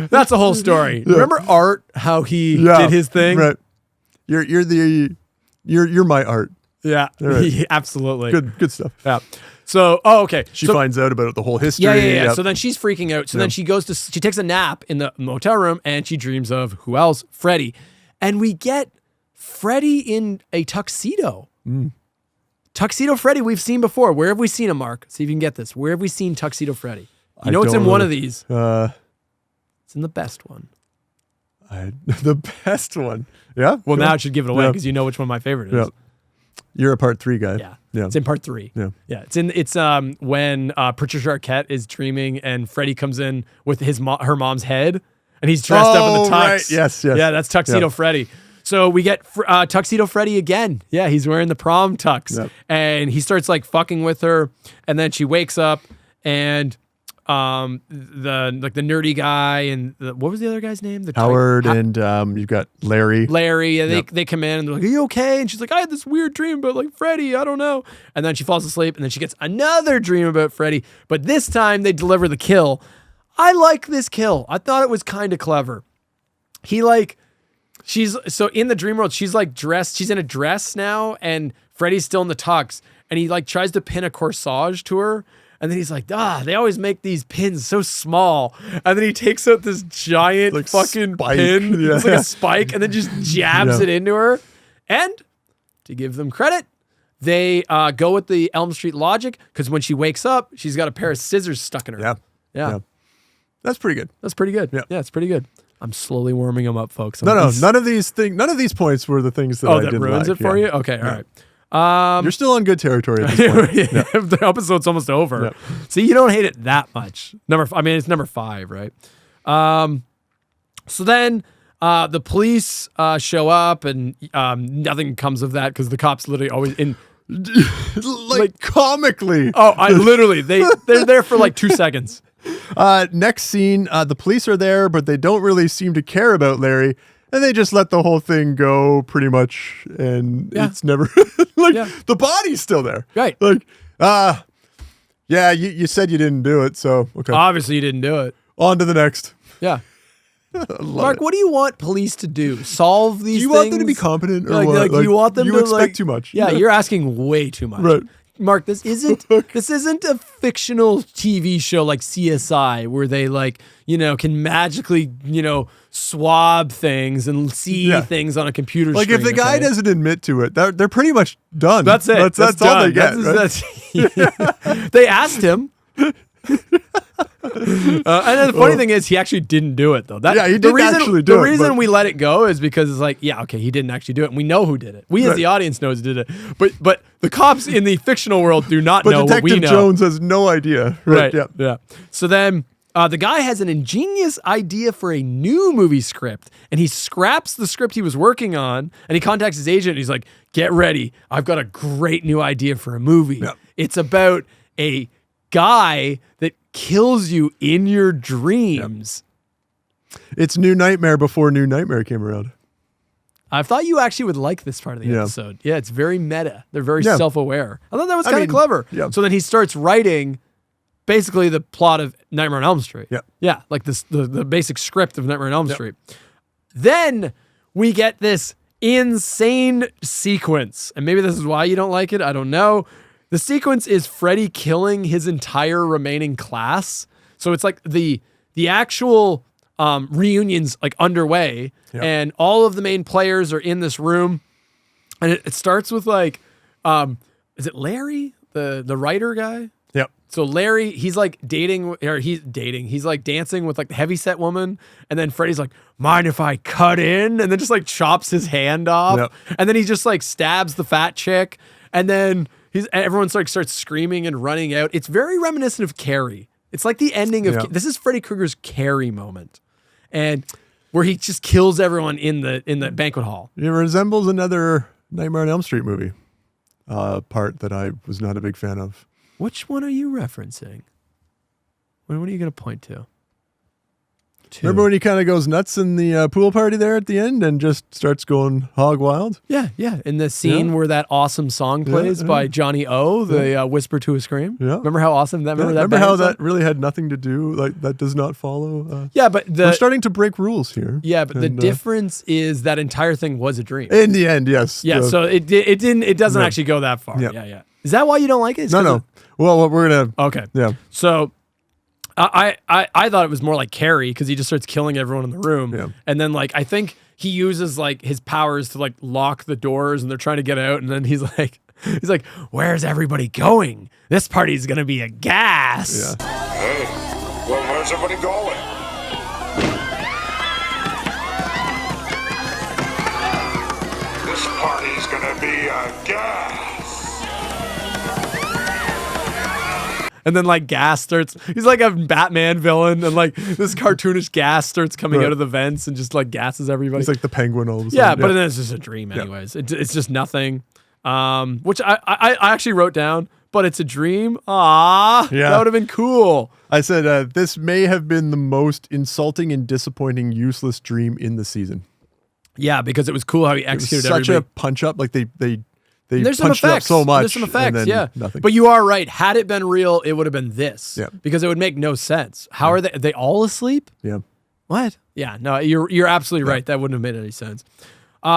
That's a whole story. Yeah. Remember Art, how he did his thing? Right. You're my Art. Yeah. Right. Absolutely. Good stuff. Yeah. So, okay. She finds out about the whole history. Yeah. Yep. So then she's freaking out. So then she takes a nap in the motel room and she dreams of who else? Freddy. And we get Freddy in a tuxedo. Tuxedo Freddy we've seen before. Where have we seen him, Mark? See if you can get this. Where have we seen Tuxedo Freddy? You know it's in one of these. It's in the best one. The best one. Yeah? Well, now it should give it away because you know which one my favorite is. Yeah. You're a part 3 guy. Yeah. It's in part 3. Yeah. It's when Patricia Arquette is dreaming and Freddy comes in with her mom's head and he's dressed up in the tux. Right. Yes. Yeah, that's Tuxedo Freddy. So we get Tuxedo Freddy again. Yeah, he's wearing the prom tux and he starts like fucking with her and then she wakes up and the nerdy guy and what was the other guy's name? Howard and you've got Larry. And they come in and they're like, "Are you okay?" And she's like, "I had this weird dream about like Freddy. I don't know." And then she falls asleep and then she gets another dream about Freddy. But this time they deliver the kill. I like this kill. I thought it was kind of clever. She's so in the dream world, she's like dressed. She's in a dress now and Freddy's still in the tux. And he like tries to pin a corsage to her. And then he's like, they always make these pins so small. And then he takes out this giant like fucking spike. pin. Yeah. It's like a spike and then just jabs it into her. And to give them credit, they go with the Elm Street logic because when she wakes up, she's got a pair of scissors stuck in her. Yeah. That's pretty good. That's pretty good. Yeah, it's pretty good. I'm slowly warming them up, folks. None of these points were the things that I that didn't ruins like. it for you? Okay, all You're still on good territory at this point. Yeah. The episode's almost over. Yeah. See, you don't hate it that much. It's number 5, right? So then the police show up, and nothing comes of that because the cops literally always in. like comically. They're there for like 2 seconds. Next scene, the police are there, but they don't really seem to care about Larry, and they just let the whole thing go pretty much, and it's never the body's still there. Right. Like, yeah, you said you didn't do it, so okay. Obviously you didn't do it. On to the next. Yeah. Mark, what do you want police to do? Solve these things? Do you want them to be competent or what? Like, you want them you to expect too much. Yeah, you're asking way too much. Right. Mark, this isn't a fictional TV show like CSI where they can magically, swab things and see things on a computer like screen. If the guy doesn't admit to it, they're pretty much done. That's it. That's all they get. Right? They asked him. And then the funny thing is, he actually didn't do it though. He didn't actually do it. The reason we let it go is because it's like, he didn't actually do it, and we know who did it. We as the audience knows who did it, but the cops in the fictional world do not know what we know. Detective Jones has no idea. Right. Yeah. So then the guy has an ingenious idea for a new movie script, and he scraps the script he was working on, and he contacts his agent, and he's like, "Get ready, I've got a great new idea for a movie. Yep. It's about a guy that kills you in your dreams." It's New Nightmare before New Nightmare came around. I thought you actually would like this part of the episode. Yeah, it's very meta. They're very self-aware. I thought that was kind of clever. Yeah. So then he starts writing basically the plot of Nightmare on Elm Street. Yeah. Yeah, like the basic script of Nightmare on Elm Street. Then we get this insane sequence. And maybe this is why you don't like it. I don't know. The sequence is Freddy killing his entire remaining class. So it's like the actual reunion's like underway, and all of the main players are in this room. And it starts with like, is it Larry, the writer guy? Yep. So Larry, he's like he's like dancing with like the heavyset woman, and then Freddy's like, "Mind if I cut in?" And then just like chops his hand off, and then he just like stabs the fat chick, and then everyone starts screaming and running out. It's very reminiscent of Carrie. It's like the ending of this is Freddy Krueger's Carrie moment, and where he just kills everyone in the banquet hall. It resembles another Nightmare on Elm Street movie part that I was not a big fan of. Which one are you referencing? What are you going to point to? Remember when he kind of goes nuts in the pool party there at the end and just starts going hog wild? Yeah. In the scene where that awesome song plays by Johnny O, the Whisper to a Scream. Yeah. Remember how awesome that? Remember how that really had nothing to do, like that does not follow? But we're starting to break rules here. Yeah, but the difference is that entire thing was a dream. In the end, yes. Yeah, so it doesn't actually go that far. Yeah. Is that why you don't like it? No. Well, we're gonna. Okay. Yeah. So I thought it was more like Carrie because he just starts killing everyone in the room, and then like I think he uses like his powers to like lock the doors, and they're trying to get out, and then he's like, "Where's everybody going? This party's gonna be a gas." Yeah. Hey, well, where's everybody going? This party's gonna be a gas. And then like gas starts, he's like a Batman villain, and like this cartoonish gas starts coming out of the vents and just like gasses everybody. He's like the Penguin all of a sudden. Yeah, but then it's just a dream anyways. It's just nothing. Which I actually wrote down, but it's a dream. That would have been cool. I said this may have been the most insulting and disappointing useless dream in the season. Yeah, because it was cool how he executed such everybody. a punch up, like they There's some punched it up effects. so much. There's some effects, and then nothing. But you are right. Had it been real, it would have been this. Yeah. Because it would make no sense. How are they all asleep? Yeah. What? Yeah, no, you're absolutely right. That wouldn't have made any sense.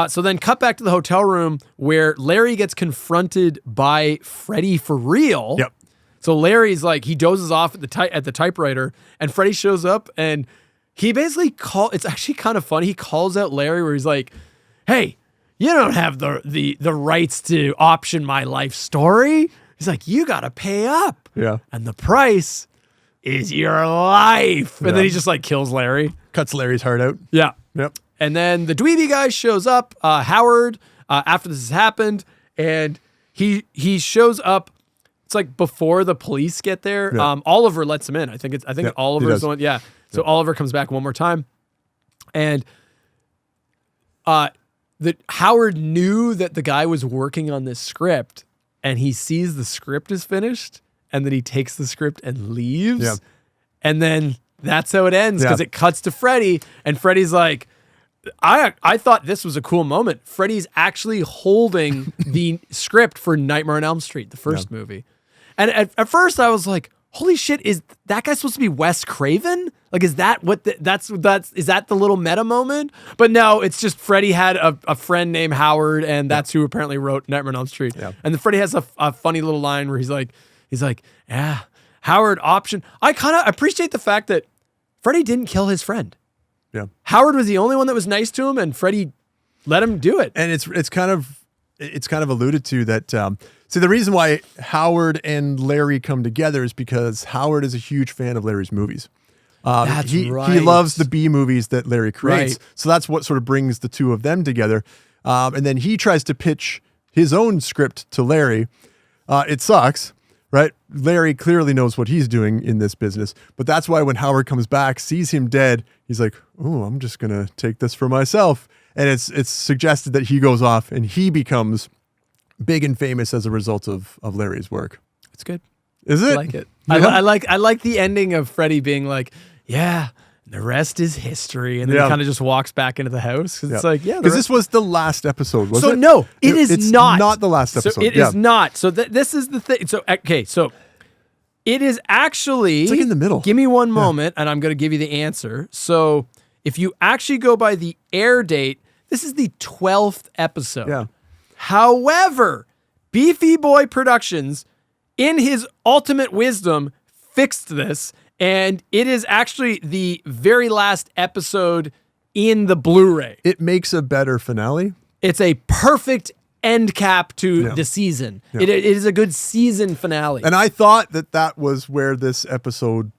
So then cut back to the hotel room where Larry gets confronted by Freddy for real. Yep. So Larry's like, he dozes off at the typewriter, and Freddy shows up, and he basically it's actually kind of funny. He calls out Larry where he's like, "Hey, you don't have the rights to option my life story." He's like, "You got to pay up." Yeah. And the price is your life. And then he just like kills Larry. Cuts Larry's heart out. Yeah. Yep. And then the dweeby guy shows up, Howard, after this has happened, and he shows up. It's like before the police get there. Yeah. Oliver lets him in. I think Yeah, Oliver's he the one. does. Yeah. So Oliver comes back one more time, and that Howard knew that the guy was working on this script, and he sees the script is finished, and then he takes the script and leaves, Yeah. and then that's how it ends because it cuts to Freddy, and Freddy's like, I thought this was a cool moment. Freddy's actually holding the script for Nightmare on Elm Street, the first movie. And at first I was like, holy shit, is that guy supposed to be Wes Craven? Like, is that what is that the little meta moment? But no, it's just Freddy had a friend named Howard, and that's who apparently wrote Nightmare on Elm Street. Yeah. And then Freddy has a funny little line where he's like, yeah, Howard option. I kind of appreciate the fact that Freddy didn't kill his friend. Yeah. Howard was the only one that was nice to him, and Freddy let him do it. And it's kind of alluded to that. See, the reason why Howard and Larry come together is because Howard is a huge fan of Larry's movies. That's He right. loves the B movies that Larry creates. Right. So that's what sort of brings the two of them together. And then he tries to pitch his own script to Larry. It sucks, right? Larry clearly knows what he's doing in this business. But that's why when Howard comes back, sees him dead, he's like, oh, I'm just going to take this for myself. And it's suggested that he goes off and he becomes big and famous as a result of Larry's work. It's good. Is it? I like it. Yeah. I like the ending of Freddy being like, yeah, the rest is history, and then he kind of just walks back into the house. It's like, yeah, because this was the last episode, wasn't it? So no, it's not. Not the last episode. So it is not. So this is the thing. So okay, so it is actually. It's like in the middle. Give me one moment, and I'm going to give you the answer. So if you actually go by the air date, this is the 12th episode. Yeah. However, Beefy Boy Productions, in his ultimate wisdom, fixed this, and it is actually the very last episode in the Blu-ray. It makes a better finale. It's a perfect end cap to the season. Yeah. It is a good season finale. And I thought that was where this episode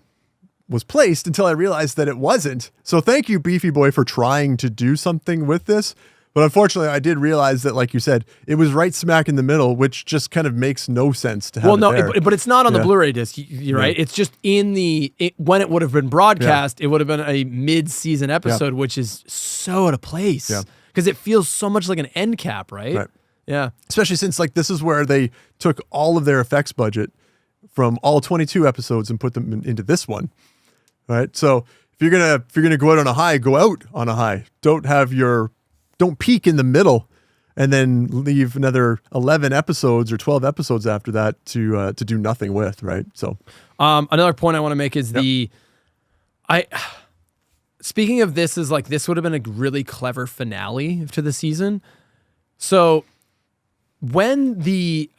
was placed until I realized that it wasn't. So thank you, Beefy Boy, for trying to do something with this. But unfortunately, I did realize that, like you said, it was right smack in the middle, which just kind of makes no sense to have but it's not on the Blu-ray disc, you're right? It's just in when it would have been broadcast, it would have been a mid-season episode, which is so out of place. Yeah. Because it feels so much like an end cap, right? Yeah. Especially since this is where they took all of their effects budget from all 22 episodes and put them into this one. Right? So if you're gonna go out on a high, go out on a high. Don't peak in the middle and then leave another 11 episodes or 12 episodes after that to do nothing with, right? So another point I want to make is speaking of this is this would have been a really clever finale to the season. So when the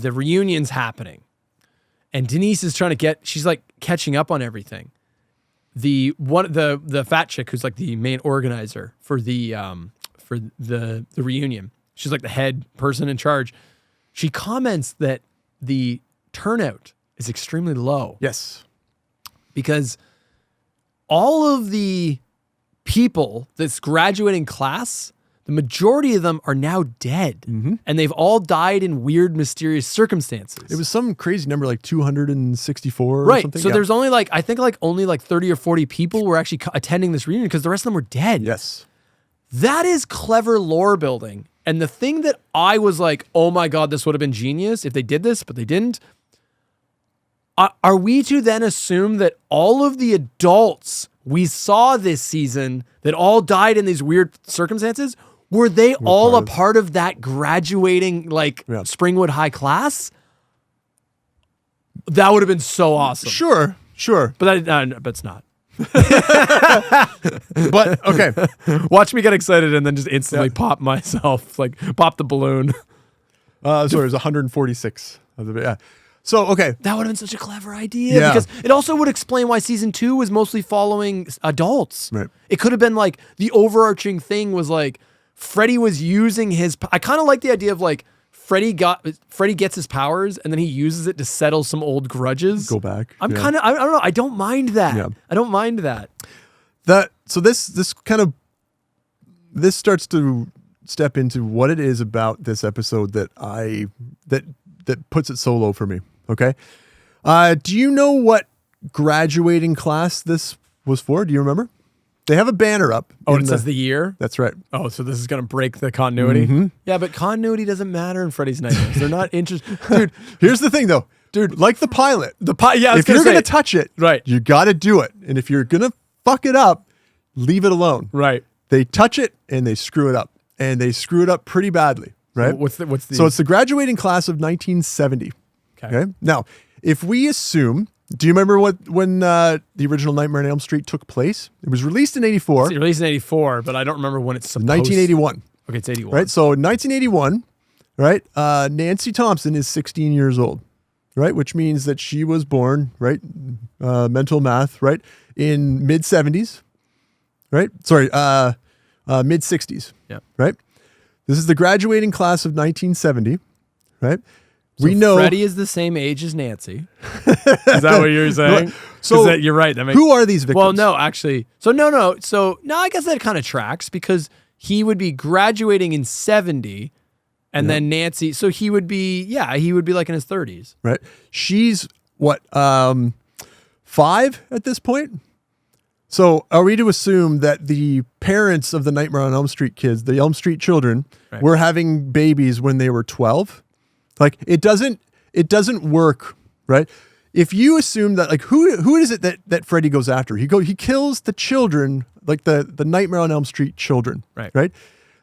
reunion's happening and Denise is she's catching up on everything. The fat chick who's the main organizer for the reunion. She's the head person in charge. She comments that the turnout is extremely low. Yes. Because all of the people this graduating class, the majority of them are now dead. Mm-hmm. And they've all died in weird, mysterious circumstances. It was some crazy number, 264 or right. something. So there's only I think only 30 or 40 people were actually attending this reunion because the rest of them were dead. Yes. That is clever lore building. And the thing that I was like, oh my God, this would have been genius if they did this, but they didn't. Are we to then assume that all of the adults we saw this season that all died in these weird circumstances, were they all a part of that graduating Springwood High class? That would have been so awesome. Sure. But it's not. But okay. Watch me get excited and then just instantly pop myself, pop the balloon. Sorry, it was 146 of the yeah. So okay, that would have been such a clever idea because it also would explain why season 2 was mostly following adults. Right. It could have been the overarching thing was Freddy was using his. I kind of like the idea of Freddy gets his powers and then he uses it to settle some old grudges. Go back. I don't know. I don't mind that. Yeah. I don't mind that. So this starts to step into what it is about this episode that that puts it so low for me. Okay. Do you know what graduating class this was for? Do you remember? They have a banner up. Oh, it says the year? That's right. Oh, so this is going to break the continuity? Mm-hmm. Yeah, but continuity doesn't matter in Freddy's Nightmares. They're not interested. Dude, here's the thing, though. Dude, like the pilot. Yeah, if you're going to touch it, right, you got to do it. And if you're going to fuck it up, leave it alone. Right. They touch it and they screw it up. And they screw it up pretty badly. Right? So what's the... So it's the graduating class of 1970. Okay. Now, if we assume, do you remember when the original Nightmare on Elm Street took place? It was released in 84. It's released in 84, but I don't remember when it's supposed 1981. Okay, it's 81. Right. So 1981, right? Nancy Thompson is 16 years old, right? Which means that she was born, right? Mental math, right? In mid 70s, right? Sorry, mid 60s. Yeah. Right. This is the graduating class of 1970, right? So we know Freddy is the same age as Nancy. Is that what you're saying? So you're right. Who are these victims? Well, no, actually. So no. So no, I guess that kind of tracks because he would be graduating in 70 and then Nancy. So he would be like in his 30s. Right. She's what, 5 at this point? So are we to assume that the parents of the Nightmare on Elm Street kids, the Elm Street children, were having babies when they were 12? Like it doesn't work, right? If you assume that, like, who is it that Freddy goes after? He kills the children, like the Nightmare on Elm Street children, right?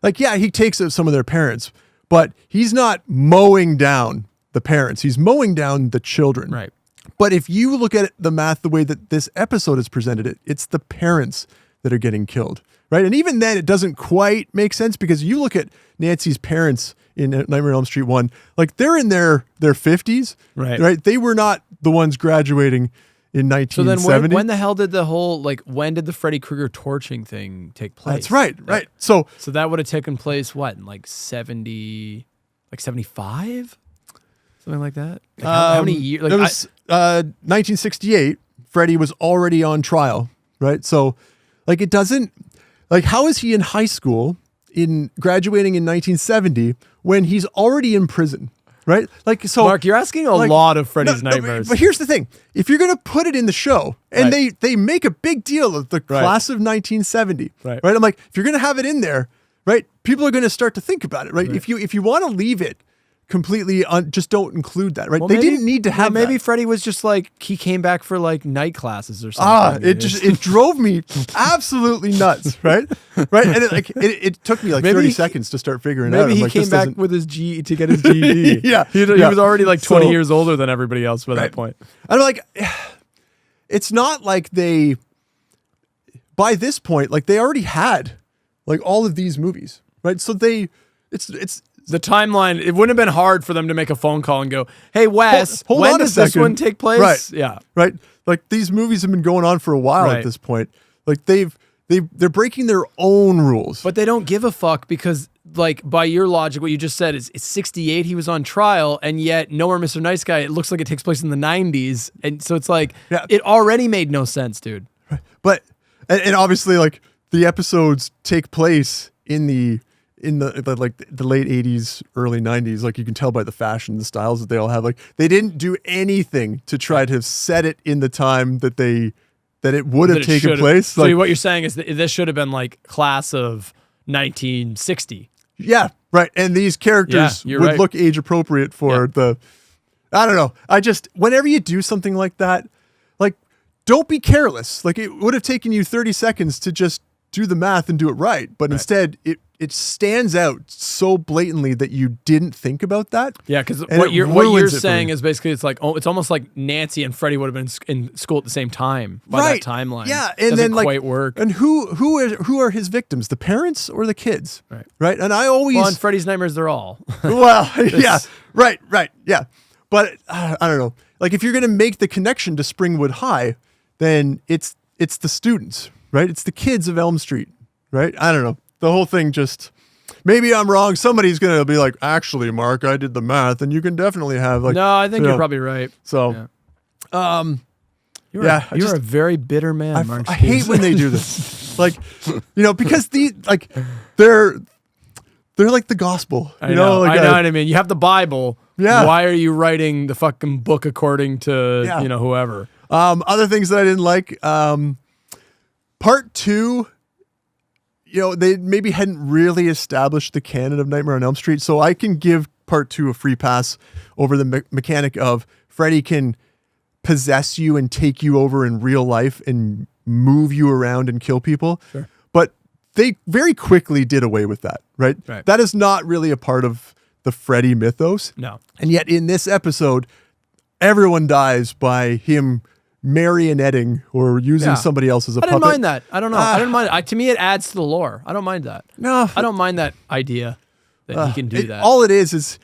Like, yeah, he takes some of their parents, but he's not mowing down the parents. He's mowing down the children, right? But if you look at the math the way that this episode has presented it, it's the parents that are getting killed, right? And even then, it doesn't quite make sense because you look at Nancy's parents in Nightmare on Elm Street 1, like they're in their 50s, right? They were not the ones graduating in 1970. So then when the hell did when did the Freddy Krueger torching thing take place? That's right. So that would have taken place, what, in like 70, like 75? Something like that? Like how many years? Like it was 1968. Freddy was already on trial, right? So like it doesn't, like how is he in high school in graduating in 1970 when he's already in prison, right? Like, so Mark, you're asking a lot of Freddy's nightmares. But here's the thing: if you're going to put it in the show, and they make a big deal of the class of 1970, right? I'm like, if you're going to have it in there, right? People are going to start to think about it, right? If you want to leave it completely just don't include that, right? Well, they didn't need to have maybe that. Freddy was just like, he came back for like night classes or something. It drove me absolutely nuts, right? And it took me like 30 seconds to start figuring out. Maybe he came back with his to get his GED. He was already like 20 years older than everybody else by that point. I'm like, it's not like by this point, like they already had like all of these movies, right? So it's the timeline, it wouldn't have been hard for them to make a phone call and go, hey, Wes, hold when on does this one take place? Right. Yeah. Right. Like these movies have been going on for a while at this point. Like they're breaking their own rules. But they don't give a fuck because, like, by your logic, what you just said is it's 68, he was on trial, and yet Nowhere Mr. Nice Guy, it looks like it takes place in the 90s. And so it's like, it already made no sense, dude. Right. But, and obviously, like, the episodes take place in the late 80s, early 90s. Like you can tell by the fashion, the styles that they all have. Like they didn't do anything to try to set it in the time that it would have taken place. So like, what you're saying is that this should have been like class of 1960. Yeah, right. And these characters would look age appropriate for I don't know. Whenever you do something like that, like don't be careless. Like it would have taken you 30 seconds to just do the math and do it right. But instead it stands out so blatantly that you didn't think about that. Yeah, because what you're saying is basically it's almost like Nancy and Freddy would have been in school at the same time by that timeline. Yeah, and doesn't then quite work. And who are his victims? The parents or the kids? Right. And I always in Freddy's Nightmares they're all. Well, yeah, right, yeah. But I don't know. Like if you're gonna make the connection to Springwood High, then it's the students, right? It's the kids of Elm Street, right? I don't know. The whole thing just, maybe I'm wrong. Somebody's going to be like, actually, Mark, I did the math and you can definitely have like. No, I think you're probably right. So, you're a very bitter man, Mark. I hate when they do this. Like, because they're they're like the gospel. I know like what I mean. You have the Bible. Yeah. Why are you writing the fucking book according to whoever? Other things that I didn't like. Part 2. They maybe hadn't really established the canon of Nightmare on Elm Street, so I can give part 2 a free pass over the mechanic of Freddy can possess you and take you over in real life and move you around and kill people. Sure. But they very quickly did away with that, right? That is not really a part of the Freddy mythos. No. And yet in this episode, everyone dies by him marionetting or using somebody else as a puppet. I didn't mind that. I don't know. I didn't mind it. To me, it adds to the lore. I don't mind that. No. I don't mind that idea that he can do that. All it is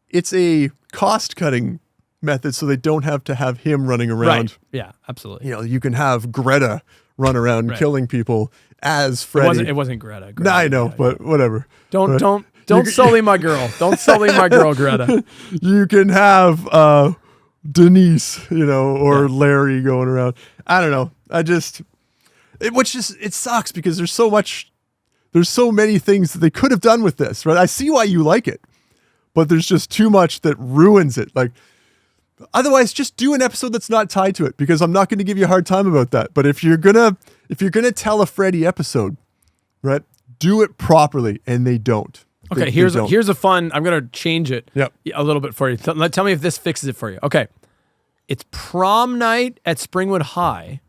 it's a cost-cutting method so they don't have to have him running around. Right. Yeah, absolutely. You can have Greta run around killing people as Freddy. It wasn't Greta. No, I know, but whatever. Don't sully my girl. Don't sully my girl, Greta. You can have Denise, or Larry going around. I don't know. It sucks because there's so many things that they could have done with this, right? I see why you like it, but there's just too much that ruins it. Like, otherwise, just do an episode that's not tied to it, because I'm not going to give you a hard time about that. But if you're gonna tell a Freddy episode, right, do it properly, and they don't. Okay, here's a fun. I'm gonna change it a little bit for you. Tell me if this fixes it for you. Okay, it's prom night at Springwood High,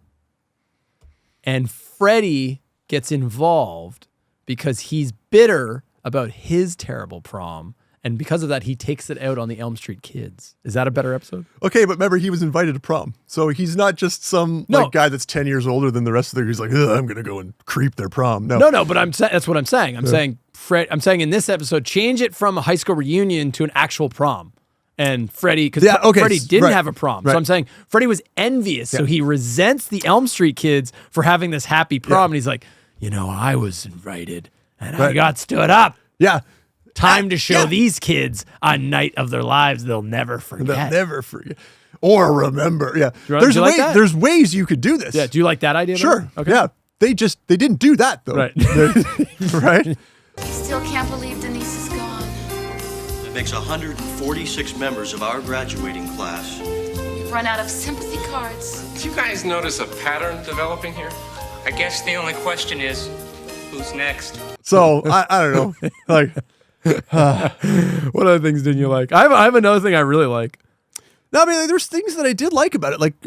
and Freddy gets involved because he's bitter about his terrible prom, and because of that, he takes it out on the Elm Street kids. Is that a better episode? Okay, but remember, he was invited to prom, so he's not just some guy that's 10 years older than the rest of them. He's like, I'm gonna go and creep their prom. No, but that's what I'm saying. I'm saying. I'm saying in this episode, change it from a high school reunion to an actual prom. And Freddy, because Freddy didn't have a prom. So I'm saying Freddy was envious. So he resents the Elm Street kids for having this happy prom. And he's like, I was invited and I got stood up. Yeah. Time to show these kids a night of their lives they'll never forget. They'll never forget. Or remember. Yeah. There's ways you could do this. Yeah. Do you like that idea? Sure. Okay. Yeah. They didn't do that, though. Right. Right? I still can't believe Denise is gone. That makes 146 members of our graduating class. We've run out of sympathy cards. Do you guys notice a pattern developing here? I guess the only question is, who's next? So, I don't know. Like, what other things didn't you like? I have another thing I really like. No, I mean, there's things that I did like about it. Like,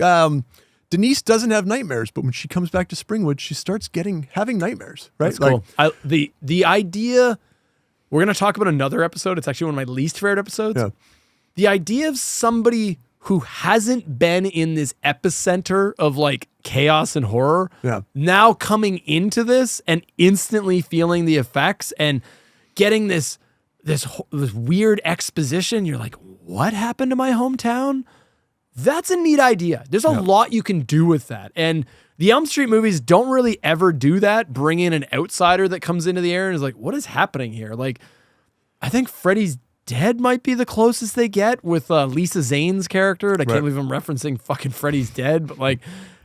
Denise doesn't have nightmares, but when she comes back to Springwood, she starts having nightmares, right? That's cool. The idea, we're going to talk about another episode. It's actually one of my least favorite episodes. Yeah. The idea of somebody who hasn't been in this epicenter of like chaos and horror now coming into this and instantly feeling the effects and getting this weird exposition. You're like, what happened to my hometown? That's a neat idea. There's a lot you can do with that. And the Elm Street movies don't really ever do that. Bring in an outsider that comes into the air and is like, what is happening here? Like, I think Freddy's Dead might be the closest they get with Lisa Zane's character. And I can't believe I'm referencing fucking Freddy's Dead, but like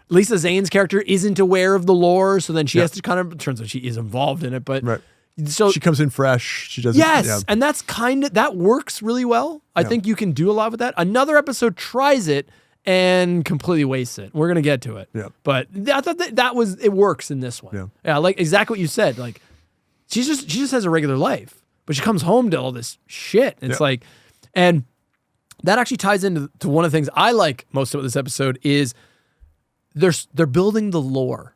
Lisa Zane's character isn't aware of the lore. So then she has to turns out she is involved in it, but so she comes in fresh. She doesn't. Yes. And that's that works really well. I think you can do a lot with that. Another episode tries it and completely wastes it. We're going to get to it. Yeah. But I thought it works in this one. Yeah. Like exactly what you said. Like she just has a regular life, but she comes home to all this shit. It's like, and that actually ties into one of the things I like most about this episode is they're building the lore.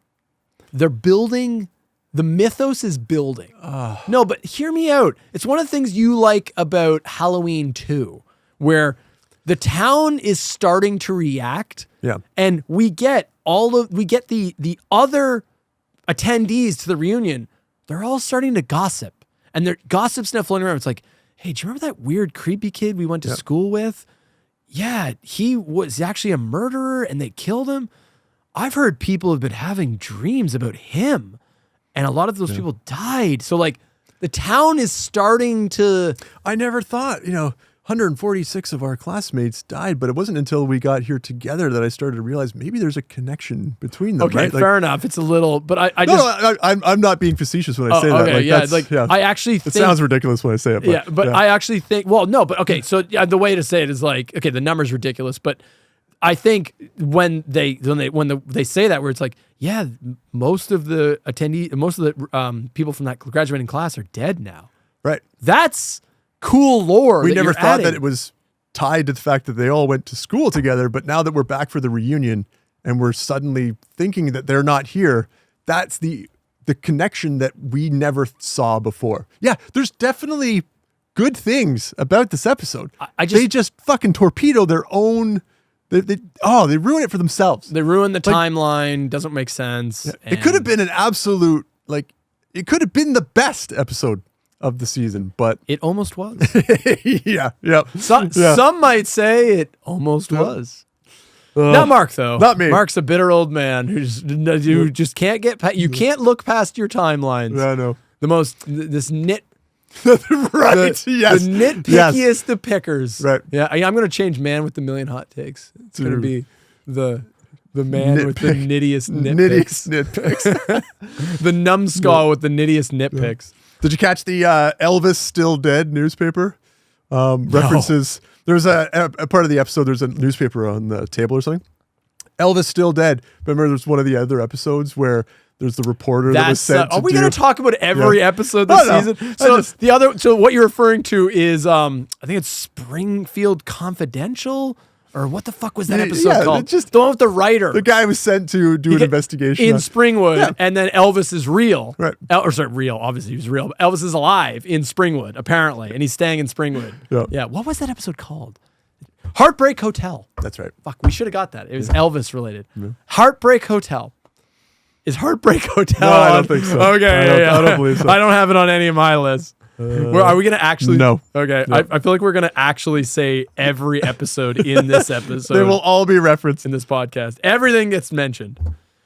They're building. The mythos is building. No, but hear me out. It's one of the things you like about Halloween 2, where the town is starting to react. Yeah. And we get the other attendees to the reunion. They're all starting to gossip. And their gossip's now floating around. It's like, hey, do you remember that weird creepy kid we went to school with? Yeah, he was actually a murderer and they killed him. I've heard people have been having dreams about him. And a lot of those people died. So like the town is starting to. I never thought, 146 of our classmates died, but it wasn't until we got here together that I started to realize maybe there's a connection between them. Okay, right? fair enough. It's a little, but I'm not being facetious when I say that. Okay, Like, I actually think, it sounds ridiculous when I say it. But, I actually think. Well, no, but okay. So the way to say it is like, okay, the number's ridiculous, but I think when they say that, where it's like, yeah, most of the people from that graduating class are dead now. Right. That's cool lore. We that never you're thought adding. that it was tied to the fact that they all went to school together, but now that we're back for the reunion and we're suddenly thinking that they're not here, that's the connection that we never saw before. Yeah, there's definitely good things about this episode. They just fucking torpedo their own. They ruin it for themselves. They ruin the timeline. Doesn't make sense. It could have been an absolute, it could have been the best episode of the season, but it almost was. Yeah. Some might say it almost was. Not Mark, though. Not me. Mark's a bitter old man who just can't get past. You can't look past your timelines. Yeah, I know. This nit. Right. Yes. The nitpickiest of pickers. Right. Yeah. I'm going to change man with the million hot takes. It's going to be the man with the nittiest nitpicks. The numbskull with the nittiest nitpicks. Did you catch the Elvis Still Dead newspaper references? There's a part of the episode, there's a newspaper on the table or something. Elvis Still Dead. Remember there's one of the other episodes where there's the reporter that was sent are we going to talk about every episode this season? So what you're referring to is, I think it's Springfield Confidential, or what the fuck was that episode called? The one with the writer. The guy was sent to do an investigation in Springwood, and then Elvis is real. Right. Real. Obviously, he was real. But Elvis is alive in Springwood, apparently, and he's staying in Springwood. Yeah. What was that episode called? Heartbreak Hotel. That's right. Fuck, we should have got that. It was Elvis related. Yeah. Heartbreak Hotel. Is Heartbreak Hotel? No, I don't think so. Okay, I don't believe so. I don't have it on any of my lists. Are we going to actually? No. Okay. No. I feel like we're going to actually say every episode in this episode. They will all be referenced in this podcast. Everything gets mentioned.